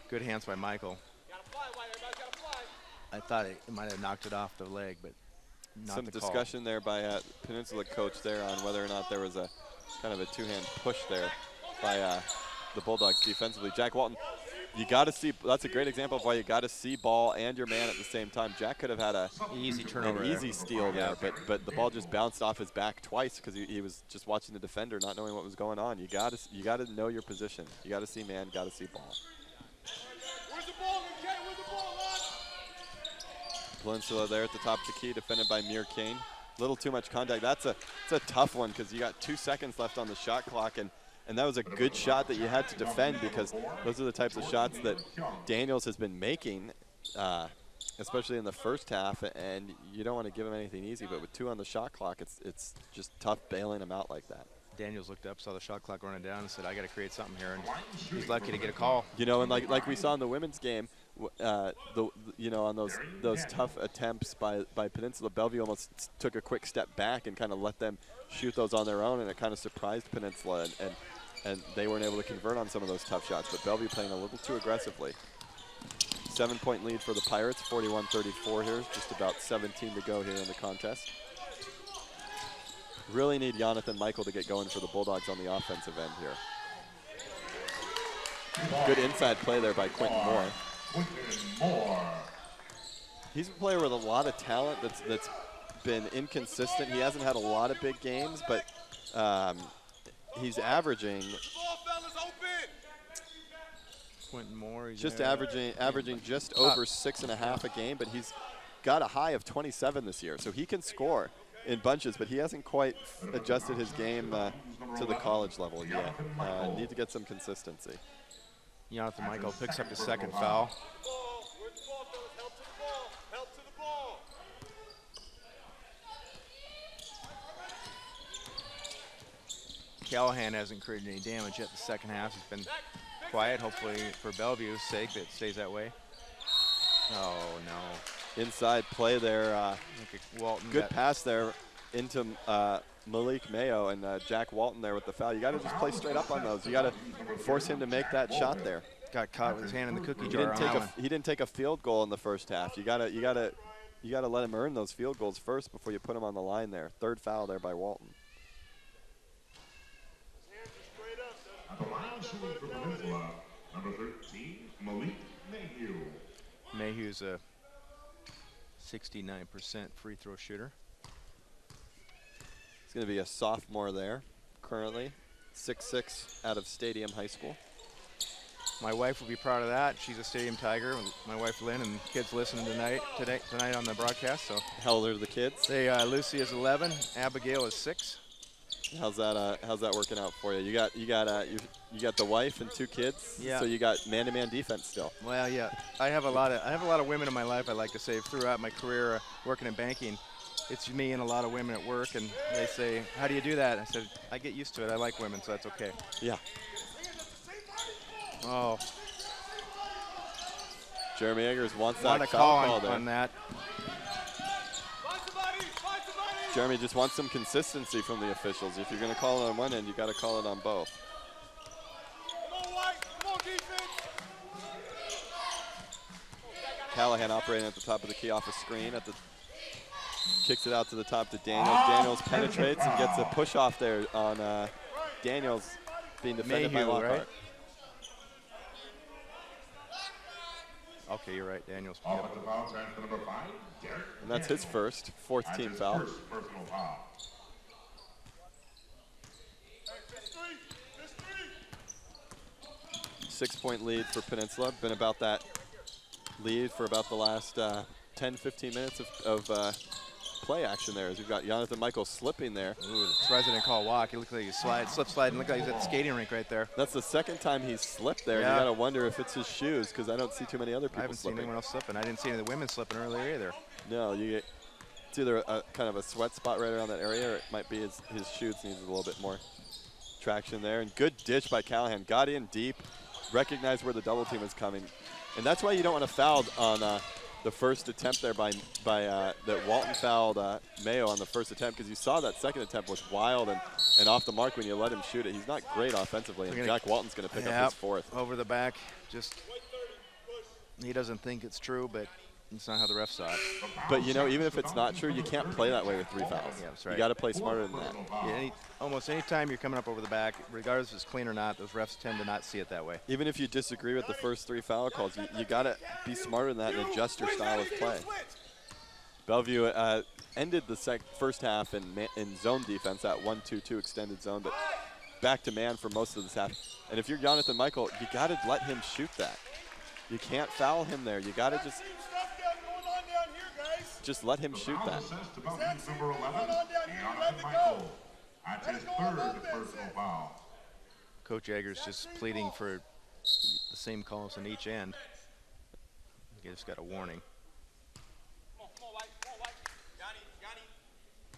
Good hands by Michael. I thought it might have knocked it off the leg, but not Some the discussion there by Peninsula coach there on whether or not there was a kind of a 2-hand push there by the Bulldogs defensively. Jack Walton, you got to see, that's a great example of why you got to see ball and your man at the same time. Jack could have had an easy turnover, easy steal there, but the ball just bounced off his back twice because he was just watching the defender, not knowing what was going on. You got to know your position. You got to see man, got to see ball. Where's the ball, McKay? Where's the ball, lad? Peninsula there at the top of the key, defended by Mir Kane. Little too much contact. It's a tough one because you got 2 seconds left on the shot clock, and that was a good shot that you had to defend because those are the types of shots that Daniels has been making, especially in the first half, and you don't want to give him anything easy, but with 2 on the shot clock, it's just tough bailing him out like that. Daniels looked up, saw the shot clock running down, and said, I got to create something here, and he's lucky to get a call. You know, and like we saw in the women's game, you know, on those tough attempts by Peninsula, Bellevue almost took a quick step back and kind of let them shoot those on their own, and it kind of surprised Peninsula, and they weren't able to convert on some of those tough shots, but Bellevue playing a little too aggressively. 7-point lead for the Pirates, 41-34 here, just about 17 to go here in the contest. Really need Jonathan Michael to get going for the Bulldogs on the offensive end here. Good inside play there by Quentin Moore. He's a player with a lot of talent that's been inconsistent. He hasn't had a lot of big games, but he's averaging Quentin Moore, just averaging just over 6.5 a game, but he's got a high of 27 this year, so he can score in bunches, but he hasn't quite adjusted his game to the college level yet. Need to get some consistency. Jonathan Michael picks up his second foul. Callahan hasn't created any damage yet the second half. He's been quiet, hopefully for Bellevue's sake that it stays that way. Oh, no. Inside play there. Walton good pass there into Malik Mayo and Jack Walton there with the foul. You got to just play straight up on those. You got to force him to make that shot there. Got caught with his hand in the cookie jar. He didn't take a field goal in the first half. You got to let him earn those field goals first before you put him on the line there. 3rd foul there by Walton. At the line shooting for Peninsula, number 13, Malik Mayhew. Mayhew's a 69% free throw shooter. He's going to be a sophomore there currently, 6'6" out of Stadium High School. My wife will be proud of that. She's a Stadium Tiger. My wife Lynn and kids listening tonight on the broadcast. So how old are the kids? Lucy is 11, Abigail is 6. How's that working out for you? You got the wife and 2 kids. Yeah. So you got man-to-man defense still. Well, yeah. I have a lot of women in my life. I like to say throughout my career working in banking, it's me and a lot of women at work, and they say, "How do you do that?" I said, "I get used to it. I like women, so that's okay." Yeah. Oh. Jeremy Eggers wants Want that a foul call call there. on that. Jeremy just wants some consistency from the officials. If you're going to call it on one end, you got to call it on both. Come on, defense. Callahan operating at the top of the key off a screen kicks it out to the top to Daniels. Daniels penetrates and gets a push off there on Daniels being defended by Lockhart. Right? Okay, you're right, Daniels. Offensive foul, chance for number 5, Derek. And that's his first, 4th That's team his foul. first personal foul. This 6-point lead for Peninsula. Been about that lead for about the last 10, 15 minutes of play action there, as we've got Jonathan Michael slipping there. Ooh, surprised they didn't call a walk. He looked like he slip slide, and looked like he's at the skating rink right there. That's the 2nd time he's slipped there. Yeah. You got to wonder if it's his shoes, because I don't see too many other people I haven't slipping. seen anyone else slipping. I didn't see any of the women slipping earlier either. No, it's either a kind of a sweat spot right around that area, or it might be his shoes needs a little bit more traction there. And good ditch by Callahan. Got in deep, recognized where the double team is coming. And that's why you don't want to foul on the first attempt there by that Walton fouled Mayo on the first attempt, because you saw that second attempt was wild and off the mark when you let him shoot it. He's not great offensively, and Jack Walton's going to pick up his 4th. Over the back, just he doesn't think it's true, but it's not how the ref saw it. But you know, even if it's not true, you can't play that way with 3 fouls. Yeah, that's right. You got to play smarter than that. Yeah, almost any time you're coming up over the back, regardless if it's clean or not, those refs tend to not see it that way. Even if you disagree with the first 3 foul calls, you got to be smarter than that and adjust your style of play. Bellevue ended the first half in zone defense, that 1-2-2 extended zone, but back to man for most of this half. And if you're Jonathan Michael, you got to let him shoot that. You can't foul him there. You got to just let him shoot that. Number 11, Jonathan Michael. That's his 3rd personal foul. Coach Eggers just pleading for the same calls on each end. He just got a warning.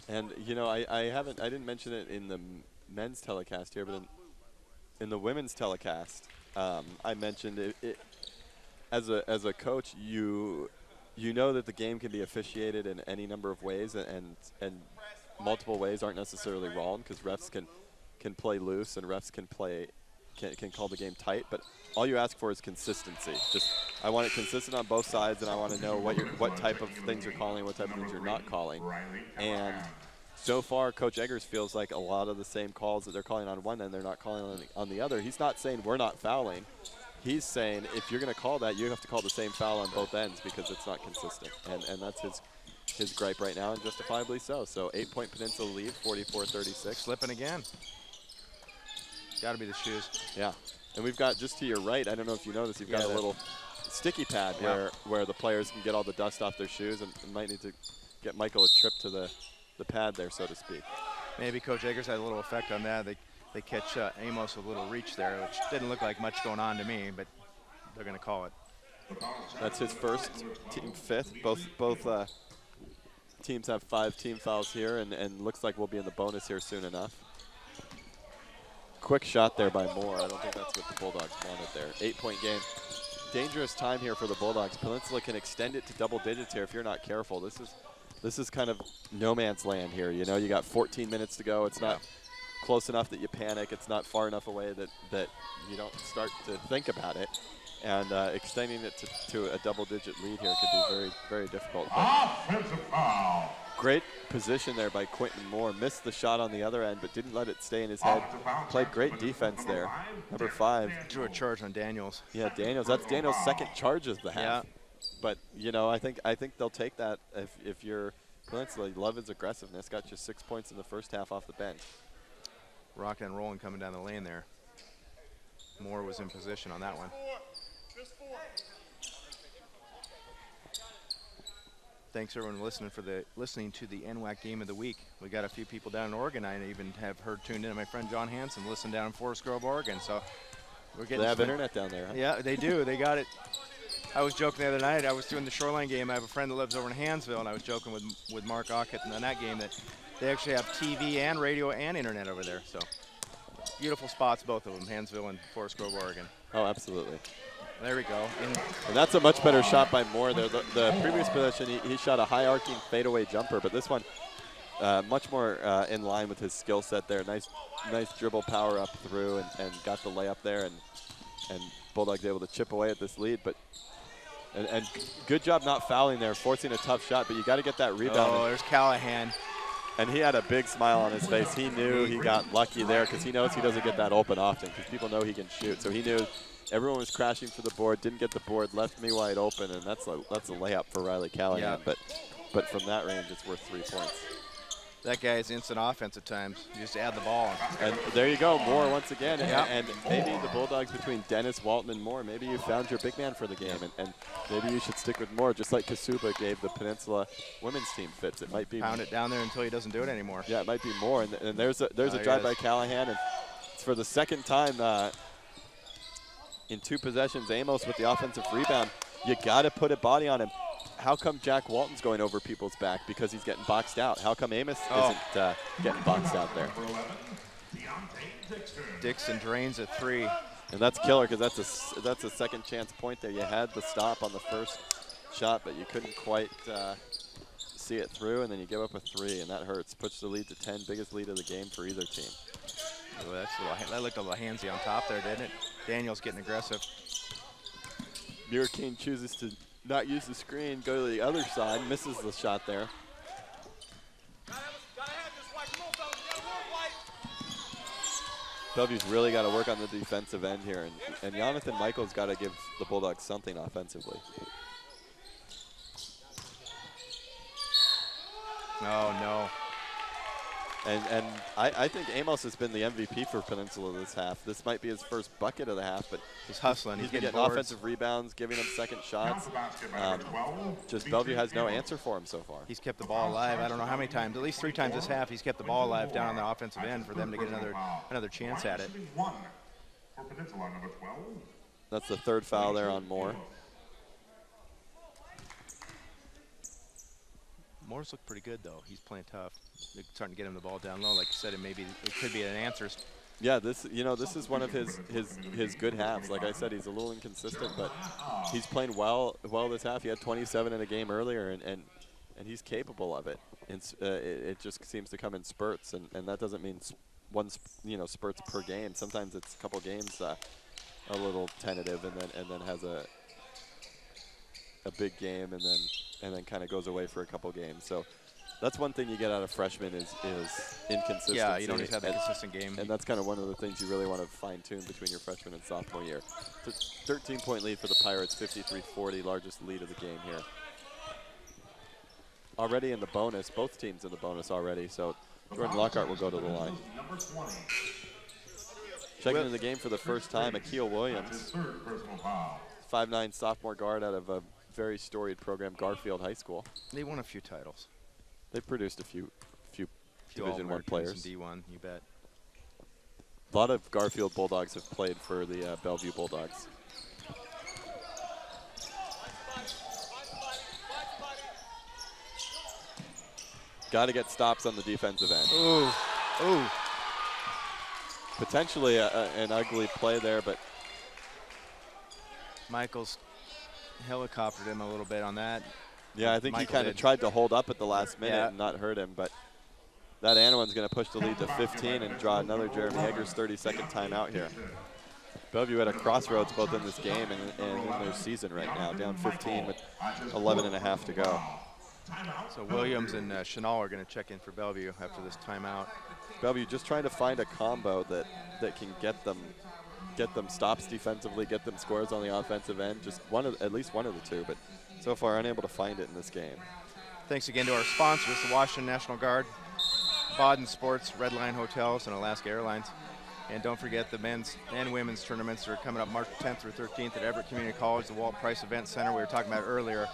And you know, I didn't mention it in the men's telecast here, but in the women's telecast, I mentioned it as a coach, you know that the game can be officiated in any number of ways, and multiple ways aren't necessarily wrong, because refs can play loose and refs can call the game tight, but all you ask for is consistency. Just, I want it consistent on both sides, and I want to know what type of things you're calling, what type of things you're not calling. And so far, Coach Eggers feels like a lot of the same calls that they're calling on one end, they're not calling on the other. He's not saying we're not fouling. He's saying if you're going to call that, you have to call the same foul on both ends, because it's not consistent. And that's his gripe right now, and justifiably so. So 8-point Peninsula lead, 44-36. Slipping again. Got to be the shoes. Yeah. And we've got, just to your right, I don't know if you noticed, you've got a little sticky pad where the players can get all the dust off their shoes, and might need to get Michael a trip to the pad there, so to speak. Maybe Coach Eggers had a little effect on that. They catch Amos with a little reach there, which didn't look like much going on to me, but they're going to call it. That's his first, team 5th. Both teams have 5 team fouls here, and looks like we'll be in the bonus here soon enough. Quick shot there by Moore. I don't think that's what the Bulldogs wanted there. 8-point game. Dangerous time here for the Bulldogs. Peninsula can extend it to double digits here if you're not careful. This is kind of no man's land here. You know, you got 14 minutes to go. It's not close enough that you panic. It's not far enough away that you don't start to think about it. And extending it to a double-digit lead here could be very, very difficult. Offensive foul. Great position there by Quentin Moore. Missed the shot on the other end, but didn't let it stay in his head. Played great defense there. Number 5. Drew a charge on Daniels. Yeah, Daniels. That's Daniels' second charge of the half. Yeah. But, you know, I think they'll take that if you're Peninsula. You love his aggressiveness. Got you 6 points in the first half off the bench. Rocking and rolling coming down the lane there. Moore was in position on that one. thanks everyone listening to the NWAC Game of the Week. We got a few people down in Oregon. I even have heard tuned in. My friend John Hansen listened down in Forest Grove, Oregon. So we're getting. They have internet down there. Huh? Yeah, they do. They got it. I was joking the other night. I was doing the Shoreline game. I have a friend that lives over in Hansville, and I was joking with Mark Ockett on that game that they actually have TV and radio and internet over there. So beautiful spots, both of them, Hansville and Forest Grove, Oregon. Oh, absolutely. There we go. And that's a much better shot by Moore there. The previous possession, he shot a high arcing fadeaway jumper, but this one much more in line with his skill set there. Nice dribble power up through and got the layup there, and Bulldogs able to chip away at this lead. But and good job not fouling there, forcing a tough shot, but you got to get that rebound. Oh, there's Callahan. And he had a big smile on his face. He knew he got lucky there because he knows he doesn't get that open often because people know he can shoot. So he knew everyone was crashing for the board, didn't get the board, left me wide open, and that's a layup for Riley Callahan. Yeah. But from that range, it's worth 3 points. That guy's instant offense at times. You just add the ball. And there you go, Moore once again. Yep. And maybe the Bulldogs between Dennis, Walton, and Moore, maybe you found your big man for the game, and maybe you should stick with Moore, just like Kasuba gave the Peninsula women's team fits. It might be pound it down there until he doesn't do it anymore. Yeah, it might be Moore. And there's a drive by Callahan, and it's for the second time in 2 possessions. Amos with the offensive rebound. You got to put a body on him. How come Jack Walton's going over people's back? Because he's getting boxed out. How come Amos isn't getting boxed out there? Dixon drains at 3. And that's killer because that's a second chance point there. You had the stop on the first shot, but you couldn't quite see it through, and then you give up a 3, and that hurts. Puts the lead to 10, biggest lead of the game for either team. Oh, that looked a little handsy on top there, didn't it? Daniel's getting aggressive. Muir King chooses to not use the screen, go to the other side, misses the shot there. Bellevue's really got to work on the defensive end here, and Jonathan Michael's got to give the Bulldogs something offensively. Oh, no. And I think Amos has been the MVP for Peninsula this half. This might be his first bucket of the half, but he's hustling. He's getting offensive rebounds, giving him second shots. Just Bellevue has no answer for him so far. He's kept the ball alive. I don't know how many times, at least 3 times this half, he's kept the ball alive down on the offensive end for them to get another chance at it. That's the 3rd foul there on Moore. Moore's looked pretty good, though. He's playing tough. They're starting to get him the ball down low. Like you said, it could be an answer. Yeah, this is one of his good halves. Like I said, he's a little inconsistent, but he's playing well this half. He had 27 in a game earlier, and he's capable of it. It just seems to come in spurts, and that doesn't mean spurts per game. Sometimes it's a couple games a little tentative, and then has a big game, and then kind of goes away for a couple games. So that's one thing you get out of freshmen is inconsistency. Yeah, you don't just have a consistent game. And that's kind of one of the things you really want to fine-tune between your freshman and sophomore year. 13-point lead for the Pirates, 53-40, largest lead of the game here. Already in the bonus, both teams in the bonus already, so Jordan Lockhart will go to the line. Checking in the game for the first time, Akeel Williams, 5'9" sophomore guard out of a very storied program, Garfield High School. They won a few titles. They've produced a few Division I players. And D1, you bet. A lot of Garfield Bulldogs have played for the Bellevue Bulldogs. Got to get stops on the defensive end. Ooh, ooh. Potentially an ugly play there, but Michael's helicoptered him a little bit on that. Yeah, I think he kind of tried to hold up at the last minute and not hurt him, but that Anawan's going to push the lead to 15 and draw another Jeremy Hager's 32nd timeout here. Bellevue at a crossroads both in this game and in their season right now, down 15 with 11 and a half to go. So Williams and Chenal are going to check in for Bellevue after this timeout. Bellevue just trying to find a combo that can get them stops defensively, get them scores on the offensive end. Just at least one of the two, but so far unable to find it in this game. Thanks again to our sponsors, the Washington National Guard, Baden Sports, Red Line Hotels, and Alaska Airlines. And don't forget the men's and women's tournaments are coming up March 10th through 13th at Everett Community College, the Walt Price Event Center we were talking about earlier.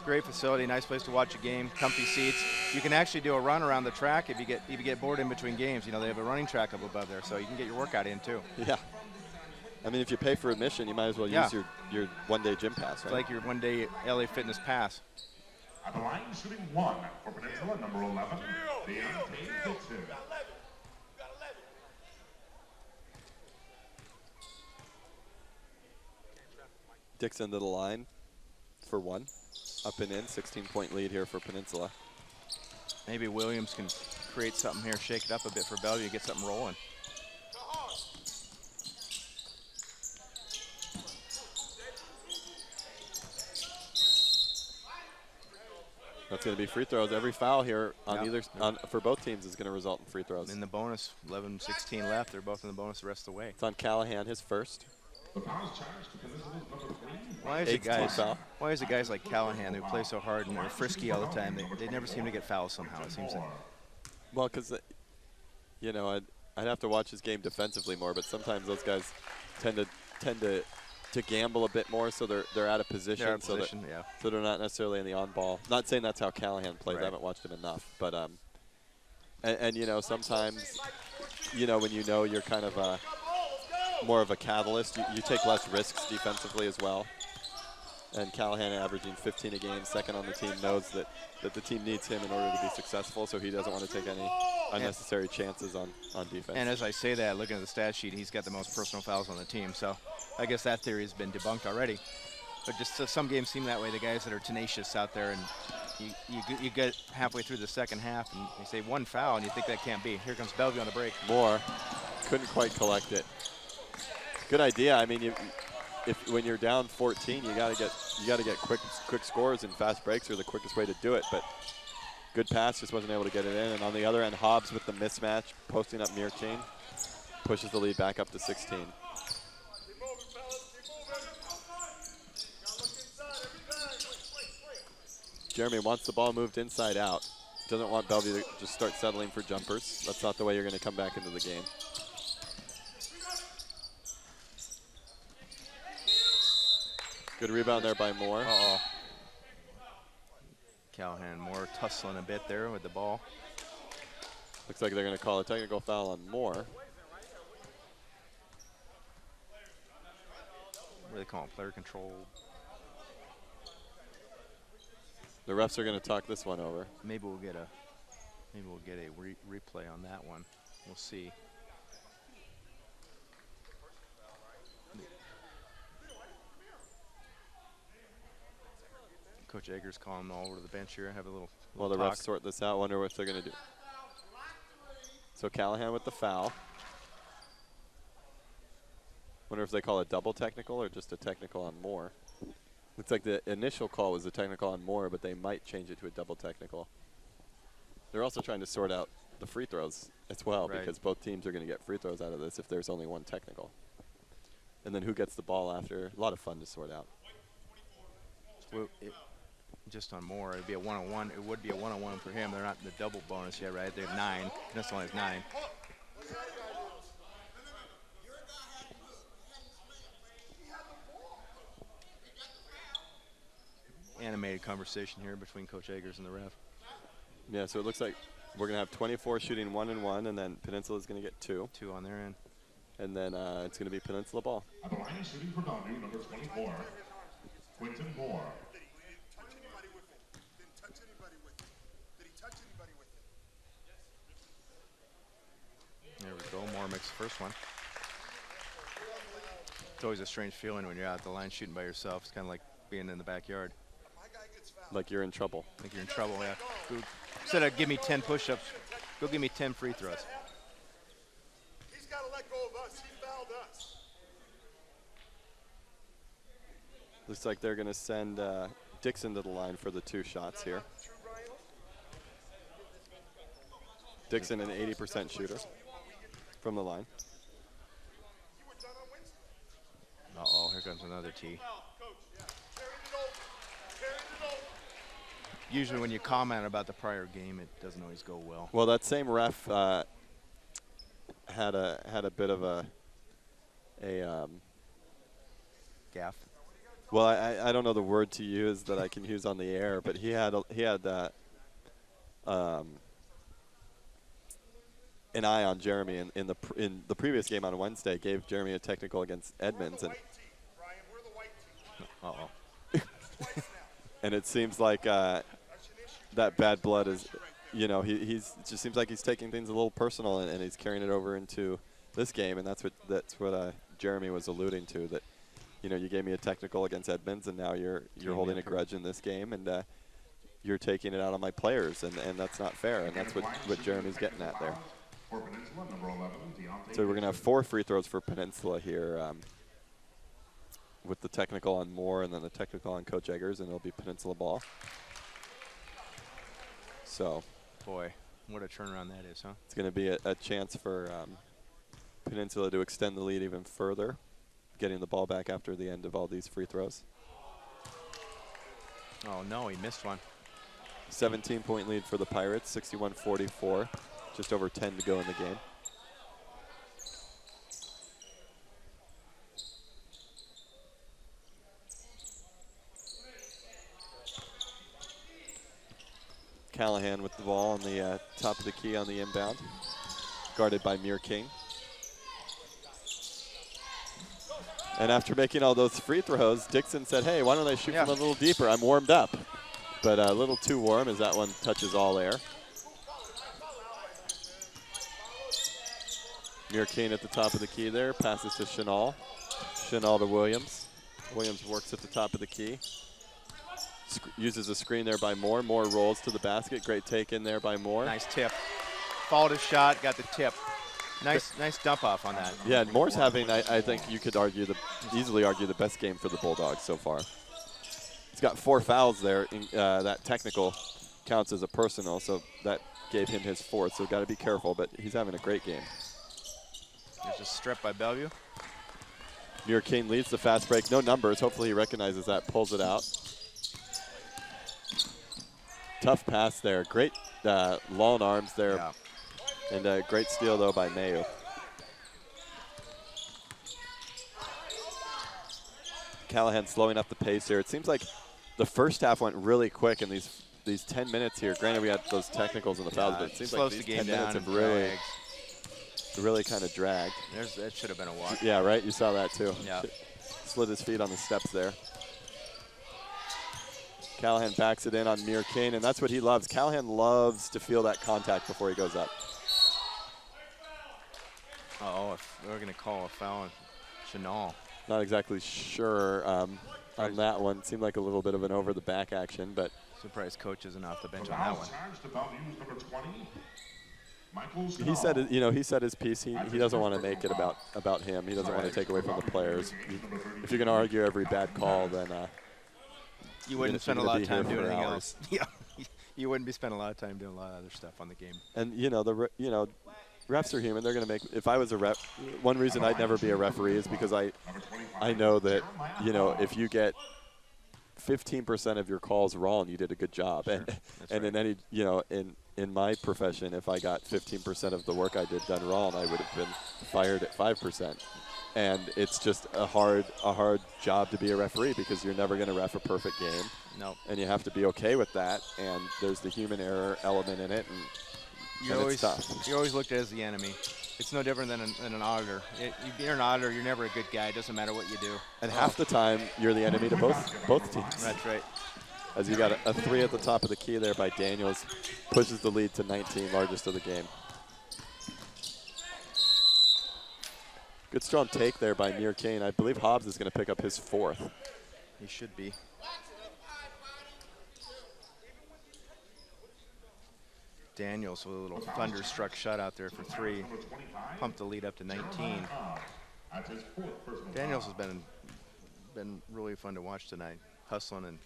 Great facility, nice place to watch a game, comfy seats. You can actually do a run around the track if you get bored in between games. You know, they have a running track up above there, so you can get your workout in too. Yeah. I mean, if you pay for admission, you might as well use your one-day gym pass, right? It's like your one-day LA Fitness pass. At the line, shooting 1 for Peninsula, number 11, Deontay Dixon. Dixon to the line for 1. Up and in, 16-point lead here for Peninsula. Maybe Williams can create something here, shake it up a bit for Bellevue, get something rolling. That's going to be free throws. Every foul here on for both teams is going to result in free throws. In the bonus, 11-16 left. They're both in the bonus the rest of the way. It's on Callahan, his first. Why is it guys like Callahan who play so hard and are frisky all the time? They never seem to get fouled somehow, it seems like. Well, because, you know, I'd have to watch his game defensively more, but sometimes those guys tend to gamble a bit more, so they're out of position. So they're not necessarily in the on-ball. Not saying that's how Callahan plays. I haven't watched him enough. But, and you know, sometimes, you know, when you know you're kind of more of a catalyst, you take less risks defensively as well. And Callahan, averaging 15 a game, second on the team, knows that the team needs him in order to be successful, so he doesn't want to take any unnecessary chances on defense. And as I say that, looking at the stat sheet, he's got the most personal fouls on the team. So I guess that theory has been debunked already. But just some games seem that way, the guys that are tenacious out there, and you get halfway through the second half, and you say one foul, and you think that can't be. Here comes Bellevue on the break. Moore couldn't quite collect it. Good idea. I mean, when you're down 14, you gotta get quick scores, and fast breaks are the quickest way to do it. But good pass, just wasn't able to get it in. And on the other end, Hobbs with the mismatch, posting up near chain, pushes the lead back up to 16. Jeremy wants the ball moved inside out. Doesn't want Bellevue to just start settling for jumpers. That's not the way you're going to come back into the game. Good rebound there by Moore. Callahan, Moore tussling a bit there with the ball. Looks like they're going to call a technical foul on Moore. What do they call it? Player control. The refs are going to talk this one over. Maybe we'll get a replay on that one. We'll see. Coach Eggers calling them all over to the bench here. Have a little While the talk. refs sort this out, wonder what they're going to do. So Callahan with the foul. Wonder if they call a double technical or just a technical on Moore. Looks like the initial call was a technical on Moore, but they might change it to a double technical. They're also trying to sort out the free throws as well, because both teams are going to get free throws out of this if there's only one technical. And then who gets the ball after? A lot of fun to sort out. Well, just on Moore, it'd be a one-on-one. It would be a one-on-one for him. They're not in the double bonus yet, right? They have 9. This one has 9. Animated conversation here between Coach Eggers and the ref. Yeah, so it looks like we're going to have 24 shooting 1 and 1, and then Peninsula's going to get 2. 2 on their end. And then it's going to be Peninsula ball. At the line, shooting for Bellevue, number 24, Quinton Moore. There we go. Moore makes the first one. It's always a strange feeling when you're out the line shooting by yourself. It's kind of like being in the backyard. Like you're in trouble. Like you're in trouble, yeah. Instead of give me 10 push-ups, go give me 10 free throws. He's got to let go of us. He fouled us. Looks like they're going to send Dixon to the line for the 2 shots here. Dixon, an 80% shooter from the line. Uh-oh, here comes another tee. Usually when you comment about the prior game, it doesn't always go well. Well, that same ref had a bit of a Gaff. Well, I don't know the word to use that I can use on the air, but he had an eye on Jeremy in the previous game on Wednesday. Gave Jeremy a technical against Edmonds, and and it seems like that bad blood is, you know, he's it just seems like he's taking things a little personal, and he's carrying it over into this game, and that's what Jeremy was alluding to, that, you know, you gave me a technical against Edmonds, and now you're holding a grudge in this game, and you're taking it out on my players, and that's not fair, and that's what Jeremy's getting at there. So we're going to have 4 free throws for Peninsula here, with the technical on Moore and then the technical on Coach Eggers, and it'll be Peninsula ball. So, boy, what a turnaround that is, huh? It's going to be a chance for Peninsula to extend the lead even further, getting the ball back after the end of all these free throws. Oh, no, he missed one. 17-point lead for the Pirates, 61-44. Just over 10 to go in the game. Callahan with the ball on the top of the key on the inbound, guarded by Muir King. And after making all those free throws, Dixon said, hey, why don't I shoot from a little deeper? I'm warmed up. But a little too warm as that one touches all air. Muir King at the top of the key there, passes to Chenal. Chenal to Williams. Williams works at the top of the key. Uses a screen there by Moore. Moore rolls to the basket. Great take in there by Moore. Nice tip. Followed his shot, got the tip. Nice dump off on that. Yeah, Moore's having, I think you could easily argue the best game for the Bulldogs so far. He's got 4 fouls there. That technical counts as a personal, so that gave him his 4th. So got to be careful, but he's having a great game. There's a strip by Bellevue. Muir King leads the fast break. No numbers. Hopefully he recognizes that, pulls it out. Tough pass there. Great long arms there. Yeah. And a great steal, though, by Mayu. Callahan slowing up the pace here. It seems like the first half went really quick in these 10 minutes here. Granted, we had those technicals and the fouls, but it seems like these 10 minutes have really kind of dragged. That should have been a walk. Yeah, right? You saw that, too. Yeah. Slid his feet on the steps there. Callahan backs it in on Muir King, and that's what he loves. Callahan loves to feel that contact before he goes up. We're going to call a foul on Chenal. Not exactly sure on that one. Seemed like a little bit of an over-the-back action, but surprised coach isn't off the bench on that one. He said, he said his piece. He doesn't want to make it about him. He doesn't want to take away from the players. If you're going to argue every bad call, then you wouldn't spend a lot of time doing anything else. Yeah, you wouldn't be spending a lot of time doing a lot of other stuff on the game. And refs are human. They're going to make. If I was a ref, one reason I'd never be a referee is because I know that if you get 15% of your calls wrong, you did a good job. Sure. And in any in my profession, if I got 15% of the work I did done wrong, I would have been fired at 5%. And it's just a hard job to be a referee because you're never going to ref a perfect game. No. And you have to be okay with that. And there's the human error element in it. And it's tough. You're always looked at as the enemy. It's no different than an auditor. You're an auditor, you're never a good guy. It doesn't matter what you do. And half the time, you're the enemy to both teams. That's right. As you got a 3 at the top of the key there by Daniels, pushes the lead to 19, largest of the game. Good strong take there by Muir King. I believe Hobbs is going to pick up his 4th. He should be. Daniels with a little thunderstruck shot out there for 3. Pumped the lead up to 19. Daniels has been really fun to watch tonight, hustling and.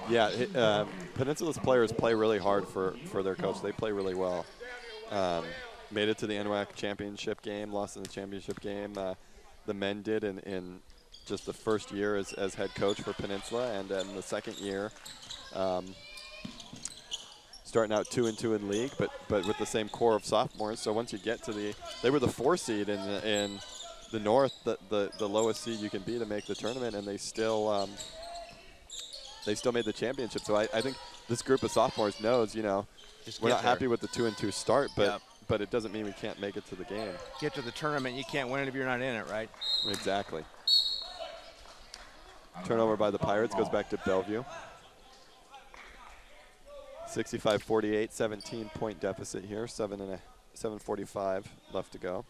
Yeah, Peninsula's players play really hard for their coach. They play really well. Made it to the NWAC championship game, lost in the championship game. The men did in just the first year as head coach for Peninsula, and then the second year, starting out 2-2 in league, but with the same core of sophomores. So once you get to they were the 4 seed in the North, the lowest seed you can be to make the tournament, and they still made the championship. So I think this group of sophomores knows, you know, we're not happy with the 2-2 start, but it doesn't mean we can't make it to the game. Get to the tournament, you can't win it if you're not in it, right? Exactly. Turnover by the Pirates goes back to Bellevue. 65-48, 17-point deficit here, 7:45 left to go.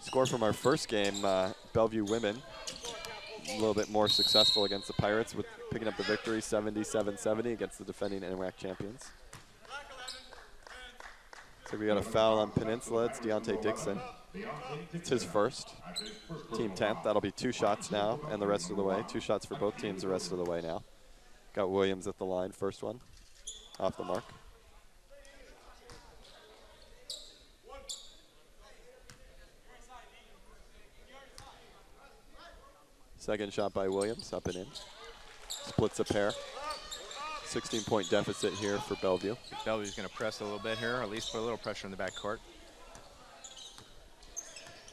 Score from our first game, Bellevue women, a little bit more successful against the Pirates with picking up the victory, 77-70 against the defending NWAC champions. So we got a foul on Peninsula. It's Deontay Dixon. It's his first. Team 10th. That'll be 2 shots now and the rest of the way. 2 shots for both teams the rest of the way now. Got Williams at the line, first one. Off the mark. Second shot by Williams, up and in. Splits a pair. 16-point deficit here for Bellevue. Bellevue's going to press a little bit here, or at least put a little pressure in the backcourt.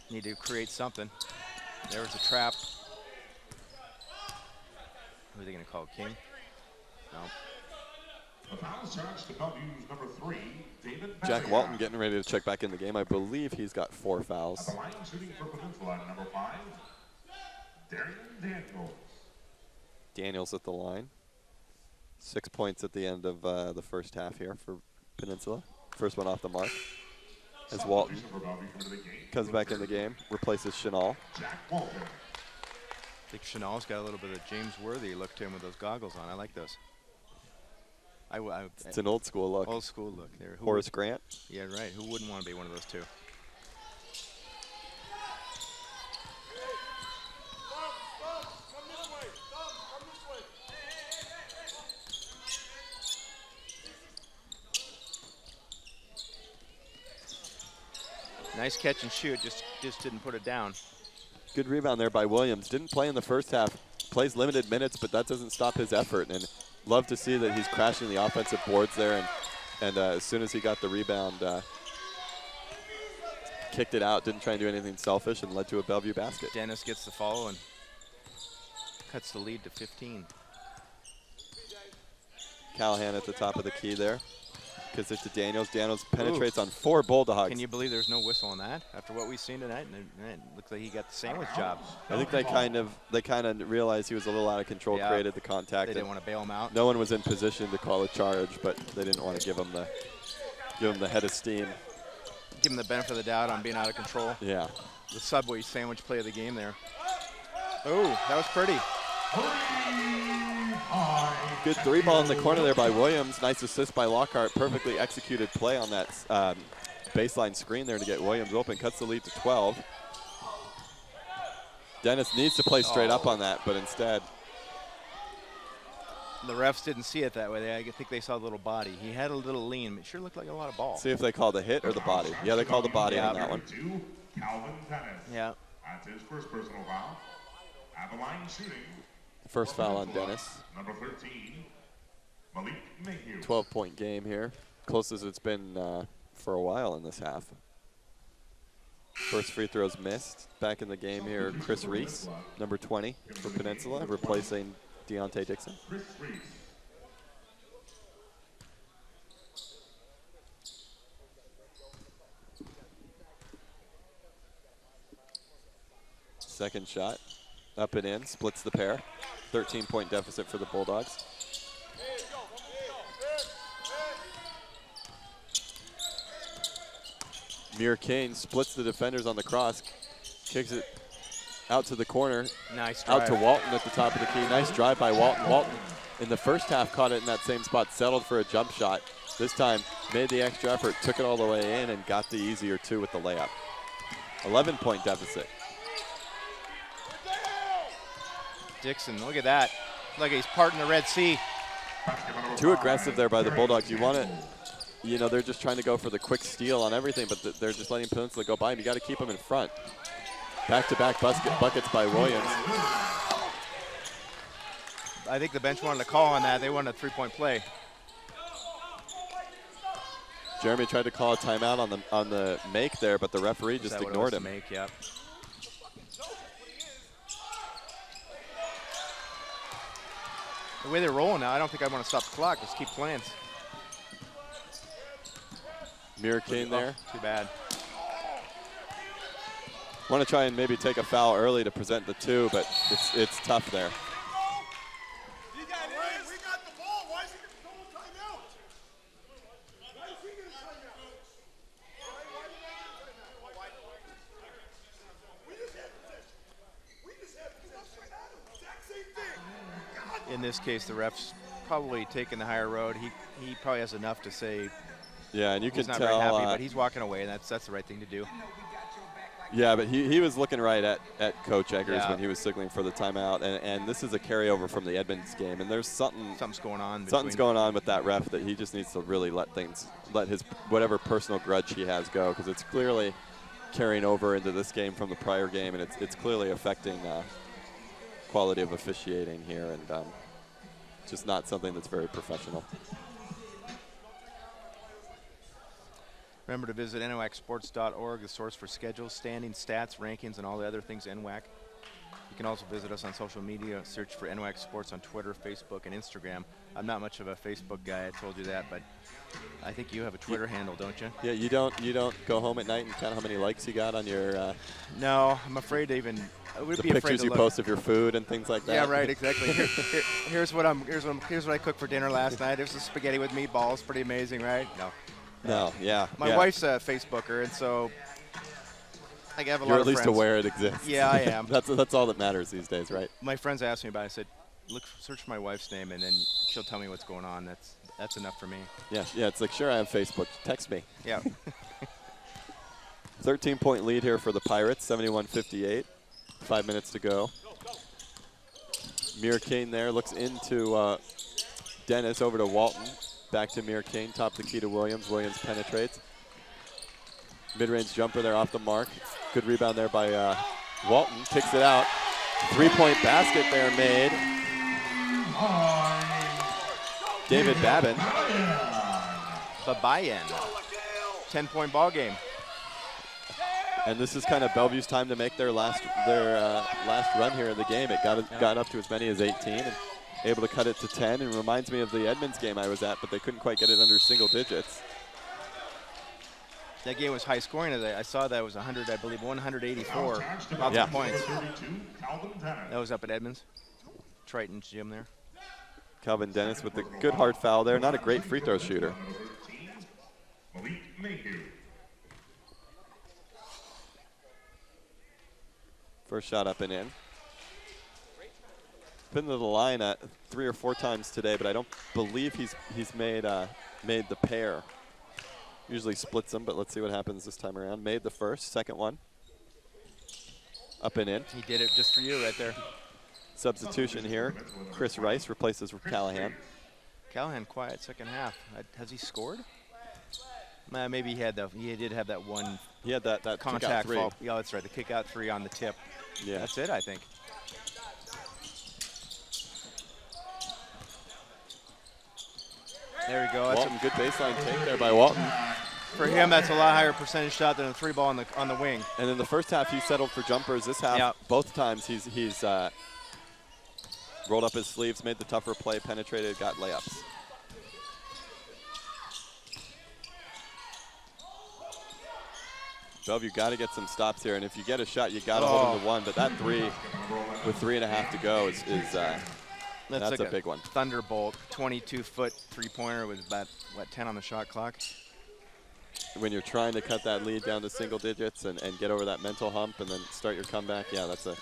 Need to create something. There's a trap. Who are they going to call, King? No. The foul charge to Bellevue's number 3, David Jack Bassett. Walton getting ready to check back in the game. I believe he's got 4 fouls. At the line shooting for Peninsula, number 5, Darian Daniels. Daniels at the line. 6 points at the end of the first half here for Peninsula. First one off the mark. As Walton comes back in the game, replaces Chenal. Jack Walton. I think Chenal's got a little bit of James Worthy look to him with those goggles on. I like those. It's an old school look. Old school look there. Horace Grant. Yeah, right. Who wouldn't want to be one of those two? Nice catch and shoot, just didn't put it down. Good rebound there by Williams. Didn't play in the first half. Plays limited minutes, but that doesn't stop his effort. And love to see that he's crashing the offensive boards there. And as soon as he got the rebound, kicked it out. Didn't try and do anything selfish and led to a Bellevue basket. Dennis gets the follow and cuts the lead to 15. Callahan at the top of the key there. Gives it to Daniels. Daniels penetrates on 4 Bulldogs. Can you believe there's no whistle on that after what we've seen tonight? And it looks like he got the sandwich job. I think they kind of realized he was a little out of control, created the contact. They didn't want to bail him out. No one was in position to call a charge, but they didn't want to give him the head of steam. Give him the benefit of the doubt on being out of control. Yeah. The Subway sandwich play of the game there. Oh, that was pretty. Good 3-ball in the corner there by Williams. Nice assist by Lockhart. Perfectly executed play on that baseline screen there to get Williams open. Cuts the lead to 12. Dennis needs to play straight up on that, but instead. The refs didn't see it that way. I think they saw the little body. He had a little lean. It sure looked like a lot of ball. See if they called the hit or the body. Yeah, they called the body on that one. Calvin Dennis. Yeah. That's his first personal foul. At the line shooting. First foul on Dennis. Number 13, Malik Mayhew. 12-point game here. Closest it's been for a while in this half. First free throw's missed. Back in the game here, Chris Reese, number 20 for Peninsula, replacing Deontay Dixon. Chris Reese. Second shot, up and in, splits the pair. 13-point deficit for the Bulldogs. Muir Kane splits the defenders on the cross, kicks it out to the corner. Nice drive. Out to Walton at the top of the key. Nice drive by Walton. Walton in the first half caught it in that same spot, settled for a jump shot. This time made the extra effort, took it all the way in, and got the easier 2 with the layup. 11-point deficit. Dixon, look at that. Look, he's parting the Red Sea. Too aggressive there by the Bulldogs. You want it, you know, they're just trying to go for the quick steal on everything, but they're just letting Peninsula go by him. You got to keep them in front. Back-to-back buckets by Williams. I think the bench wanted to call on that. They wanted a 3-point play. Jeremy tried to call a timeout on the make there, but the referee just ignored him. Make, yep. The way they're rolling now, I don't think I want to stop the clock. Just keep playing. Mirror Kane there. Too bad. Want to try and maybe take a foul early to present the 2, but it's tough there. We got the ball. Why is he going to timeout? Why is he going to timeout? We just had possession. Exact same thing. In this case, the ref's probably taking the higher road. He probably has enough to say. Yeah, and you can he's not tell. very happy, but he's walking away, and that's the right thing to do. Yeah, but he was looking right at Coach Eggers when he was signaling for the timeout, and this is a carryover from the Edmonds game, and there's something's going on. Something's going on with that ref that he just needs to really let his whatever personal grudge he has go, because it's clearly carrying over into this game from the prior game, and it's clearly affecting quality of officiating here, and just not something that's very professional. Remember to visit NWACsports.org, the source for schedules, standings, stats, rankings, and all the other things NWAC. You can also visit us on social media. Search for NWAC Sports on Twitter, Facebook, and Instagram. I'm not much of a Facebook guy, I told you that, but I think you have a Twitter handle, don't you? Yeah, you don't go home at night and count how many likes you got on your no, I'm afraid to even. I would the be afraid pictures to you look. post of your food and things like that. Yeah, right, exactly. Here's what I cooked for dinner last night. There's some spaghetti with meatballs. Pretty amazing, right? No. No, yeah. My wife's a Facebooker, and so I have a lot of friends. You're at least aware it exists. Yeah, I am. That's all that matters these days, right? My friends asked me about it. I said, search for my wife's name, and then she'll tell me what's going on. That's enough for me. Yeah, it's like, sure, I have Facebook. Text me. Yeah. 13-point lead here for the Pirates, 71-58. 5 minutes to go. Mir Kane there looks into Dennis, over to Walton. Back to Mir Kane, top the key to Williams. Williams penetrates. Mid-range jumper there off the mark. Good rebound there by Walton. Kicks it out. 3-point basket there made. David Babin. Babayan. 10-point ball game. And this is kind of Bellevue's time to make their last run here in the game. It got up to as many as 18 and able to cut it to 10. And reminds me of the Edmonds game I was at, but they couldn't quite get it under single digits. That game was high scoring. I saw that it was 100, I believe, 184 points. That was up at Edmonds. Triton's gym there. Calvin Dennis with the good hard foul there. Not a great free throw shooter. First shot up and in. Been to the line 3 or 4 times today, but I don't believe he's made the pair. Usually splits them, but let's see what happens this time around. Made the first, second one. Up and in. He did it just for you right there. Substitution here. Chris Rice replaces Callahan. Callahan quiet second half. Has he scored? Maybe he did have that one. He had that contact fault. Yeah, that's right. The kick out 3 on the tip. Yeah. That's it, I think. There we go. Walton, good baseline take there by Walton. For him, that's a lot higher percentage shot than a 3-ball on the wing. And in the first half, he settled for jumpers. This half, both times he's rolled up his sleeves, made the tougher play, penetrated, got layups. Bellevue got to get some stops here, and if you get a shot, you got to hold him to 1. But that 3, with 3.5 to go, is that's like a big one. Thunderbolt, 22-foot 3-pointer with about 10 on the shot clock. When you're trying to cut that lead down to single digits and get over that mental hump and then start your comeback, yeah, that's a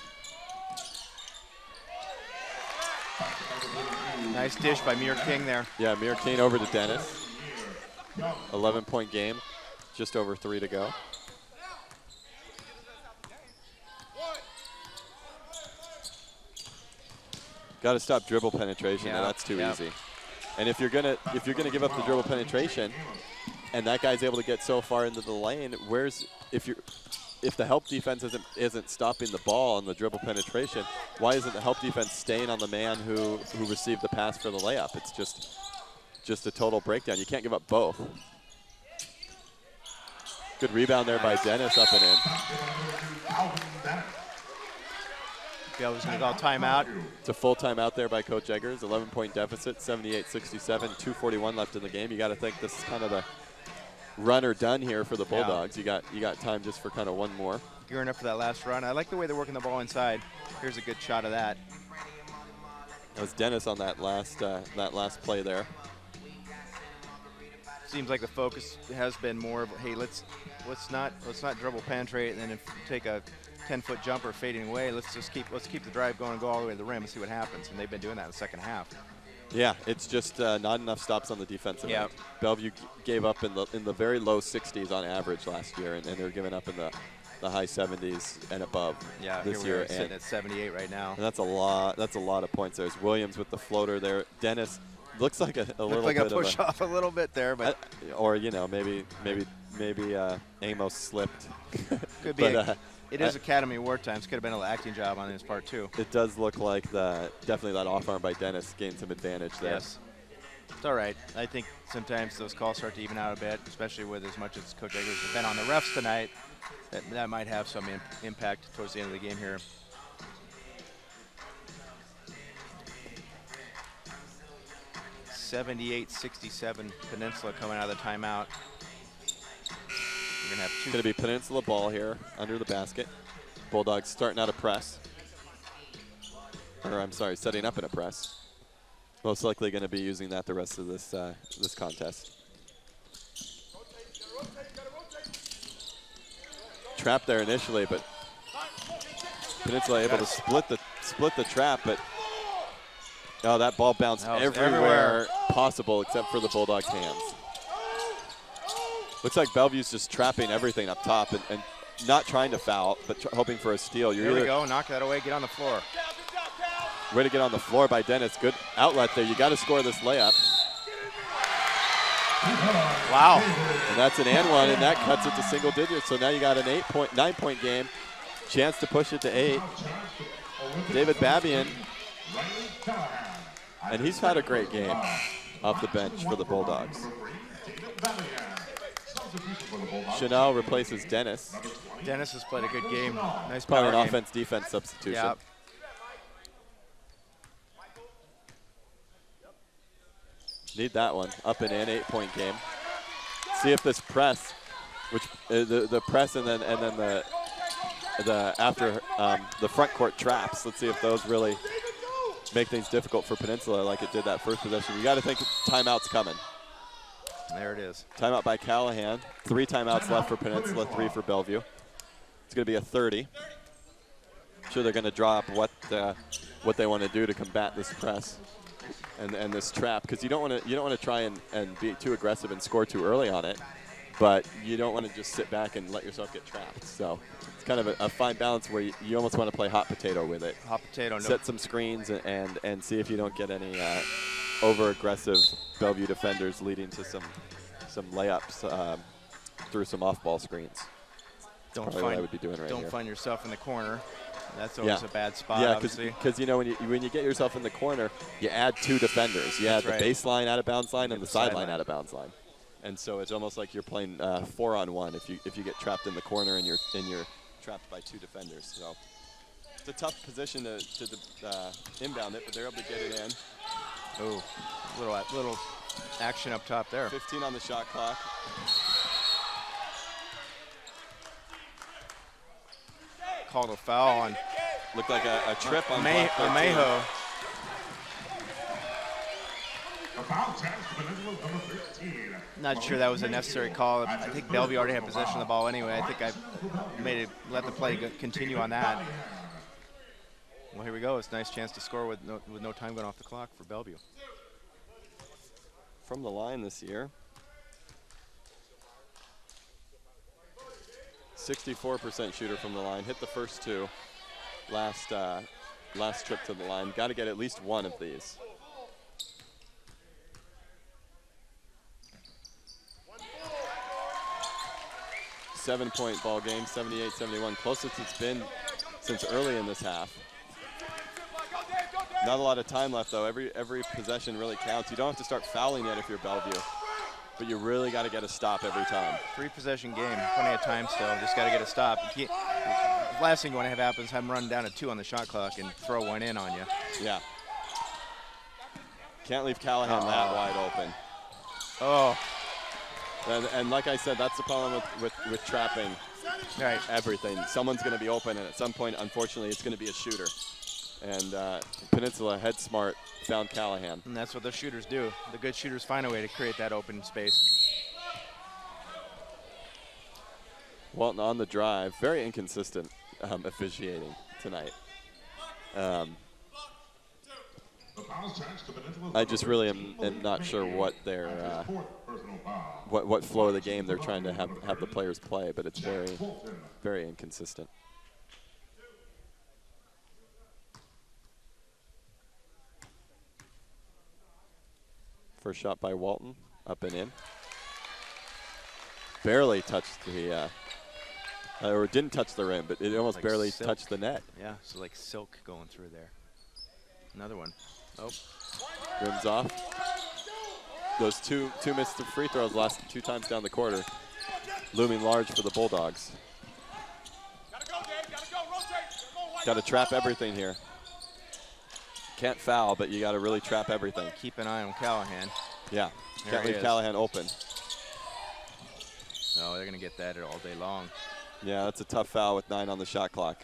nice dish by Mir King there. Yeah, Mir King over to Dennis. 11-point game, just over 3 to go. Got to stop dribble penetration. Yeah, that's too easy. And if you're gonna give up the dribble penetration, and that guy's able to get so far into the lane, if the help defense isn't stopping the ball on the dribble penetration, why isn't the help defense staying on the man who received the pass for the layup? It's just a total breakdown. You can't give up both. Good rebound there by Dennis, up and in. Bellevue's going to call timeout. It's a full timeout there by Coach Eggers. 11-point deficit, 78-67, 2:41 left in the game. You got to think this is kind of the run or done here for the Bulldogs. Yeah. You got time just for kind of one more. Gearing up for that last run. I like the way they're working the ball inside. Here's a good shot of that. That was Dennis on that last play there. Seems like the focus has been more of, hey, let's not dribble penetrate and then if take a 10-foot jumper fading away. Let's keep the drive going, go all the way to the rim and see what happens. And they've been doing that in the second half. Yeah, it's just not enough stops on the defensive end. Bellevue gave up in the very low 60s on average last year, and they're giving up in the high 70s and above this year. We're sitting at 78 right now. And that's a lot of points. There's Williams with the floater there. Dennis looks like a little like bit a push off a little bit there, but or maybe Amos slipped. Could be. It is Academy Award times. Could have been an acting job on his part too. It does look like definitely that off arm by Dennis gained some advantage there. Yes. It's all right. I think sometimes those calls start to even out a bit, especially with as much as Coach Eggers has been on the refs tonight. That might have some impact towards the end of the game here. .78-67 Peninsula coming out of the timeout. We're gonna have two. It's going to be Peninsula ball here under the basket. Bulldogs starting out a press. Or I'm sorry, setting up in a press. Most likely going to be using that the rest of this contest. Trap there initially, but Peninsula able to split the trap, but that ball bounced everywhere possible except for the Bulldogs' hands. Looks like Bellevue's just trapping everything up top and not trying to foul, but hoping for a steal. Here we go, knock that away, get on the floor. Way to get on the floor by Dennis. Good outlet there. You got to score this layup. Wow. And that's an and one, and that cuts it to single digits. So now you got an 9-point game. Chance to push it to 8. David Babian. And he's had a great game off the bench for the Bulldogs. Chanel replaces Dennis. Dennis has played a good game. Nice Probably power an game. offense-defense substitution. Yep. Need that one. Up and in, 8-point game. See if this press, which the press and then the after the front court traps. Let's see if those really make things difficult for Peninsula like it did that first possession. You got to think timeout's coming. There it is. Timeout by Callahan. 3 timeouts left for Peninsula, 3 for Bellevue. It's going to be a 30. I'm sure they're going to draw up what they want to do to combat this press and this trap, because you don't want to try and be too aggressive and score too early on it, but you don't want to just sit back and let yourself get trapped. So it's kind of a fine balance where you almost want to play hot potato with it. Hot potato. Set some screens and see if you don't get any over-aggressive Bellevue defenders leading to some layups through some off-ball screens. Don't find yourself in the corner. That's always a bad spot. Yeah, because when you get yourself in the corner, you add 2 defenders. You add the baseline out of bounds line and the sideline out of bounds line, and so it's almost like you're playing 4-on-1 if you get trapped in the corner and you're trapped by 2 defenders. So it's a tough position to inbound it, but they're able to get it in. Oh, little action up top there. 15 on the shot clock. Called a foul on. Looked like a trip on Mayho. Not sure that was a necessary call. I think Bellevue already had possession of the ball anyway. I think I let the play continue on that. Well, here we go. It's a nice chance to score with no time going off the clock for Bellevue. From the line this year, 64% shooter from the line. Hit the first 2 last trip to the line. Got to get at least 1 of these. Seven-point ball game, 78-71. Closest it's been since early in this half. Not a lot of time left, though. Every possession really counts. You don't have to start fouling yet if you're Bellevue. but you really got to get a stop every time. 3-possession game, plenty of time still. Just got to get a stop. The last thing you want to have happen is have them run down to 2 on the shot clock and throw one in on you. Yeah. Can't leave Callahan that wide open. Oh. And like I said, that's the problem with trapping everything. Someone's going to be open, and at some point, unfortunately, it's going to be a shooter. And Peninsula, head smart, found Callahan. And that's what the shooters do. The good shooters find a way to create that open space. Walton on the drive. Very inconsistent officiating tonight. I just really am not sure what their what flow of the game they're trying to have the players play, but it's very, very inconsistent. First shot by Walton, up and in. Barely touched the, or didn't touch the rim, but it almost like barely silk. touched the net. Yeah, so like silk going through there. Another one. Oh. Rims off. Those two missed free throws last 2 times down the quarter. Looming large for the Bulldogs. Got to trap everything here. Can't foul, but you got to really trap everything. Keep an eye on Callahan. Yeah, There can't he leave is. Callahan open. No, they're going to get that all day long. Yeah, that's a tough foul with 9 on the shot clock.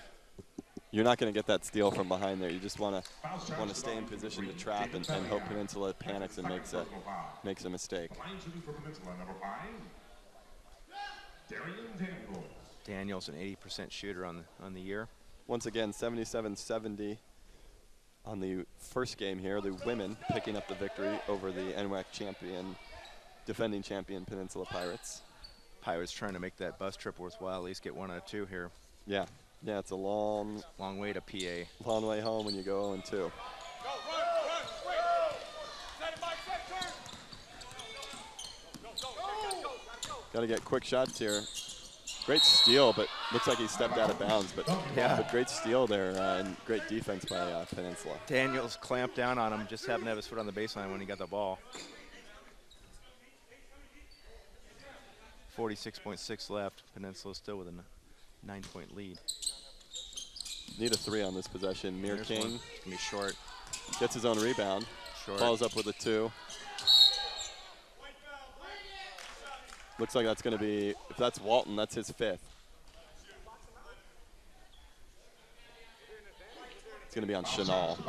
You're not going to get that steal from behind there. You just want to stay in position to trap and hope Peninsula panics and makes a mistake. Daniel's an 80% shooter on the year. Once again, 77-70 on the first game here. The women picking up the victory over the NWAC champion, defending champion Peninsula Pirates. Pirates trying to make that bus trip worthwhile, at least get 1 out of 2 here. Yeah, it's a long way to PA. Long way home when you go 0-2. Got to get quick shots here. Great steal, but looks like he stepped out of bounds. But great steal there and great defense by Peninsula. Daniels clamped down on him, just happened to have his foot on the baseline when he got the ball. 46.6 left. Peninsula still with a 9-point lead. Need a 3 on this possession. Mir King. It's going to be short. Gets his own rebound. Short. Follows up with a 2. Looks like that's going to be, if that's Walton, that's his 5th. It's going to be on Chenal,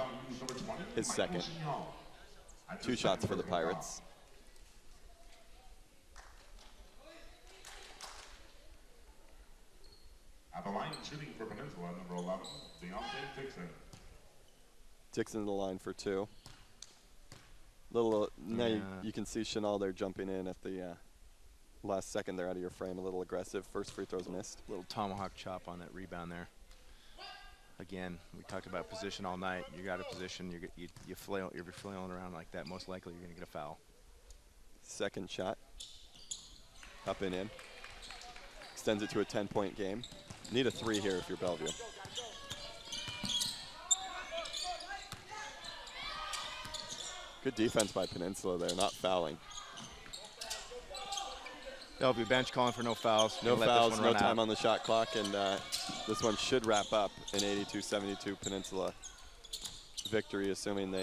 his 2nd. 2 shots for the Pirates. At the line shooting for Peninsula, number 11, Deontay Dixon. Dixon in the line for 2. Now you can see Chenal there jumping in at the last second there out of your frame, a little aggressive. First free throw's missed. Little tomahawk chop on that rebound there. Again, we talked about position all night. You got a position, you're flailing around like that, most likely you're going to get a foul. Second shot. Up and in. Extends it to a 10-point game. Need a 3 here if you're Bellevue. Good defense by Peninsula there, not fouling. Bellevue bench calling for no fouls. No fouls, no time on the shot clock, and this one should wrap up an 82-72 Peninsula victory, assuming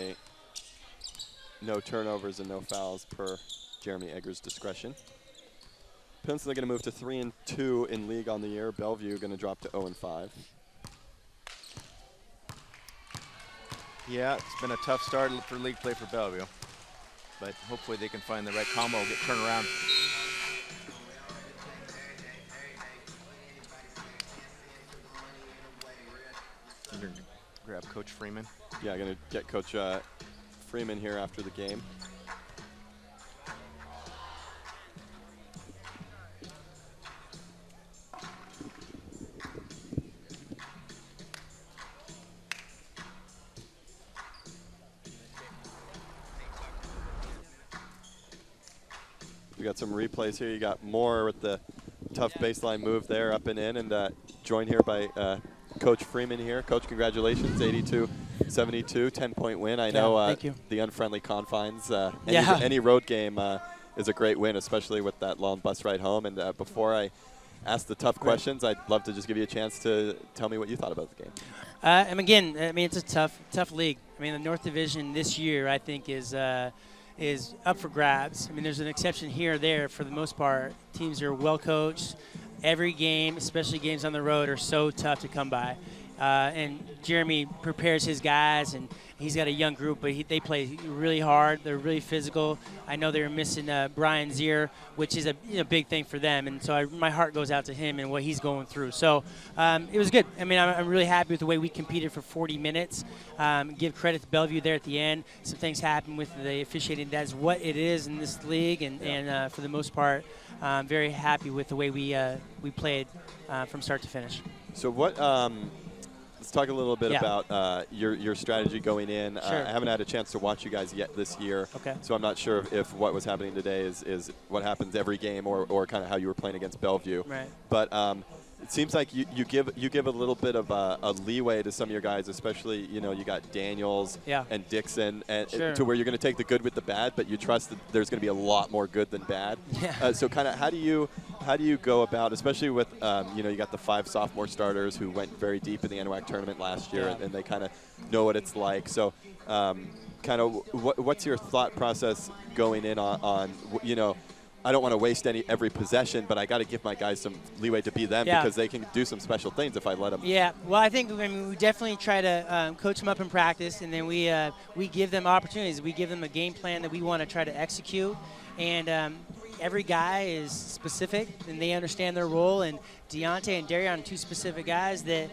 no turnovers and no fouls per Jeremy Egger's discretion. Peninsula going to move to 3-2 in league on the year. Bellevue going to drop to 0-5. Yeah, it's been a tough start for league play for Bellevue, but hopefully they can find the right combo, get turned around. You're gonna grab Coach Freeman. Yeah, going to get Coach Freeman here after the game. We got some replays here. You got Moore with the tough baseline move there, up and in, and joined here by Coach Freeman here. Coach, congratulations, 82-72, 10-point win. I know thank you. The unfriendly confines. Yeah. Any road game is a great win, especially with that long bus ride home. And before I ask the tough questions, I'd love to just give you a chance to tell me what you thought about the game. And again, I mean, it's a tough league. I mean, the North Division this year, I think, is up for grabs. I mean, there's an exception here or there. For the most part, teams are well coached. Every game, especially games on the road, are so tough to come by. And Jeremy prepares his guys, and he's got a young group, but they play really hard. They're really physical. I know they were missing Brian Zier, which is a big thing for them, and so my heart goes out to him and what he's going through. So it was good. I mean, I'm really happy with the way we competed for 40 minutes. Give credit to Bellevue there at the end. Some things happened with the officiating. That's what it is in this league, and for the most part, I'm very happy with the way we played from start to finish. So what? Let's talk a little bit about your strategy going in. Sure. I haven't had a chance to watch you guys yet this year, Okay. so I'm not sure if what was happening today is what happens every game or kind of how you were playing against Bellevue. Right. But it seems like you give a little bit of a leeway to some of your guys, especially you got Daniels and Dixon, and to where you're going to take the good with the bad, but you trust that there's going to be a lot more good than bad. Yeah. So kind of how do you go about, especially with you got the 5 sophomore starters who went very deep in the NWAC tournament last year, and they kind of know what it's like. So kind of what's your thought process going in on I don't want to waste every possession, but I got to give my guys some leeway to be them because they can do some special things if I let them. Yeah, well, I think we definitely try to coach them up in practice, and then we give them opportunities. We give them a game plan that we want to try to execute, and every guy is specific, and they understand their role. And Deontay and Darion are 2 specific guys that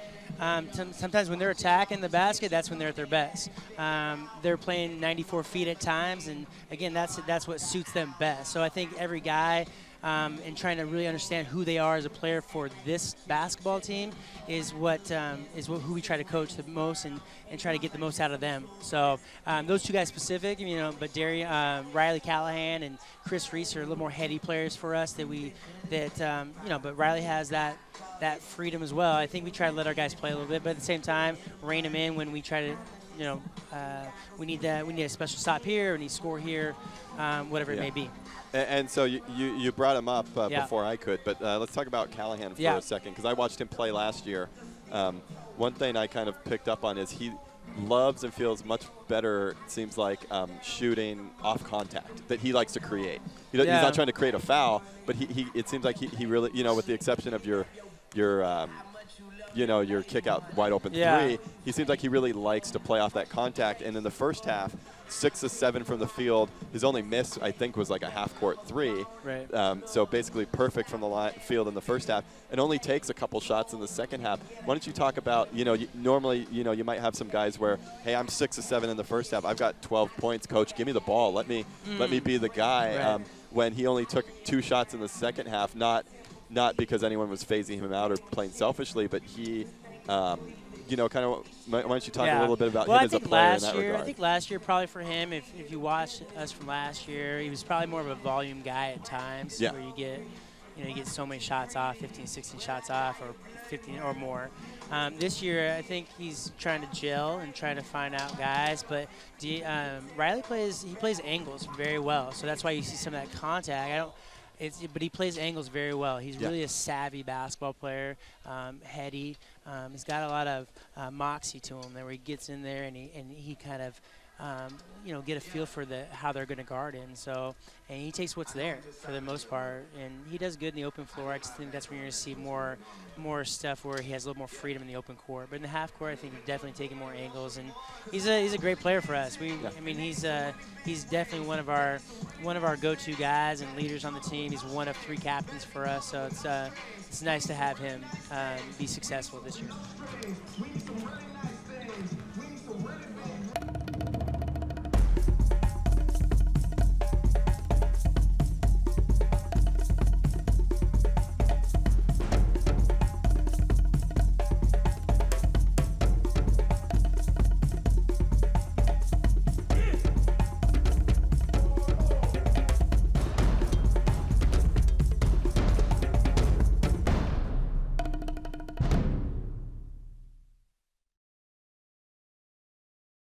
sometimes when they're attacking the basket, that's when they're at their best. They're playing 94 feet at times, and again, that's what suits them best. So I think every guy and trying to really understand who they are as a player for this basketball team is who we try to coach the most and try to get the most out of them. So those 2 guys specific, but Riley Callahan and Chris Reese are a little more heady players for us but Riley has that freedom as well. I think we try to let our guys play a little bit, but at the same time, rein them in when we try to, we need a special stop here, we need to score here, whatever it may be. And so you brought him up before I could, but let's talk about Callahan for a second, because I watched him play last year. One thing I kind of picked up on is he loves and feels much better, it seems like, shooting off contact, that he likes to create. He's not trying to create a foul, but it seems like he really, with the exception of your kick out wide open 3, he seems like he really likes to play off that contact. And in the first half, 6 of 7 from the field. His only miss, I think, was like a half-court 3. Right. So basically perfect from the field in the first half, and only takes a couple shots in the second half. Why don't you talk about, normally, you might have some guys where, hey, I'm 6 of 7 in the first half. I've got 12 points, coach. Give me the ball. Let me be the guy. Right. When he only took 2 shots in the second half, not because anyone was phasing him out or playing selfishly, but he kind of, why don't you talk a little bit about him as a player in that regard? I think last year, probably for him, if you watch us from last year, he was probably more of a volume guy at times, where you get so many shots off, 15, 16 shots off, or 15 or more. This year, I think he's trying to gel and trying to find out guys, but Riley plays angles very well, so that's why you see some of that contact. But he plays angles very well. He's really a savvy basketball player, heady. He's got a lot of moxie to him, where he gets in there and he kind of get a feel for how they're going to guard him. And he takes what's there for the most part, and he does good in the open floor. I just think that's where you're going to see more stuff where he has a little more freedom in the open court. But in the half court, I think he's definitely taking more angles, and he's a great player for us. I mean, he's definitely one of our go-to guys and leaders on the team. He's one of 3 captains for us, so it's nice to have him be successful this year.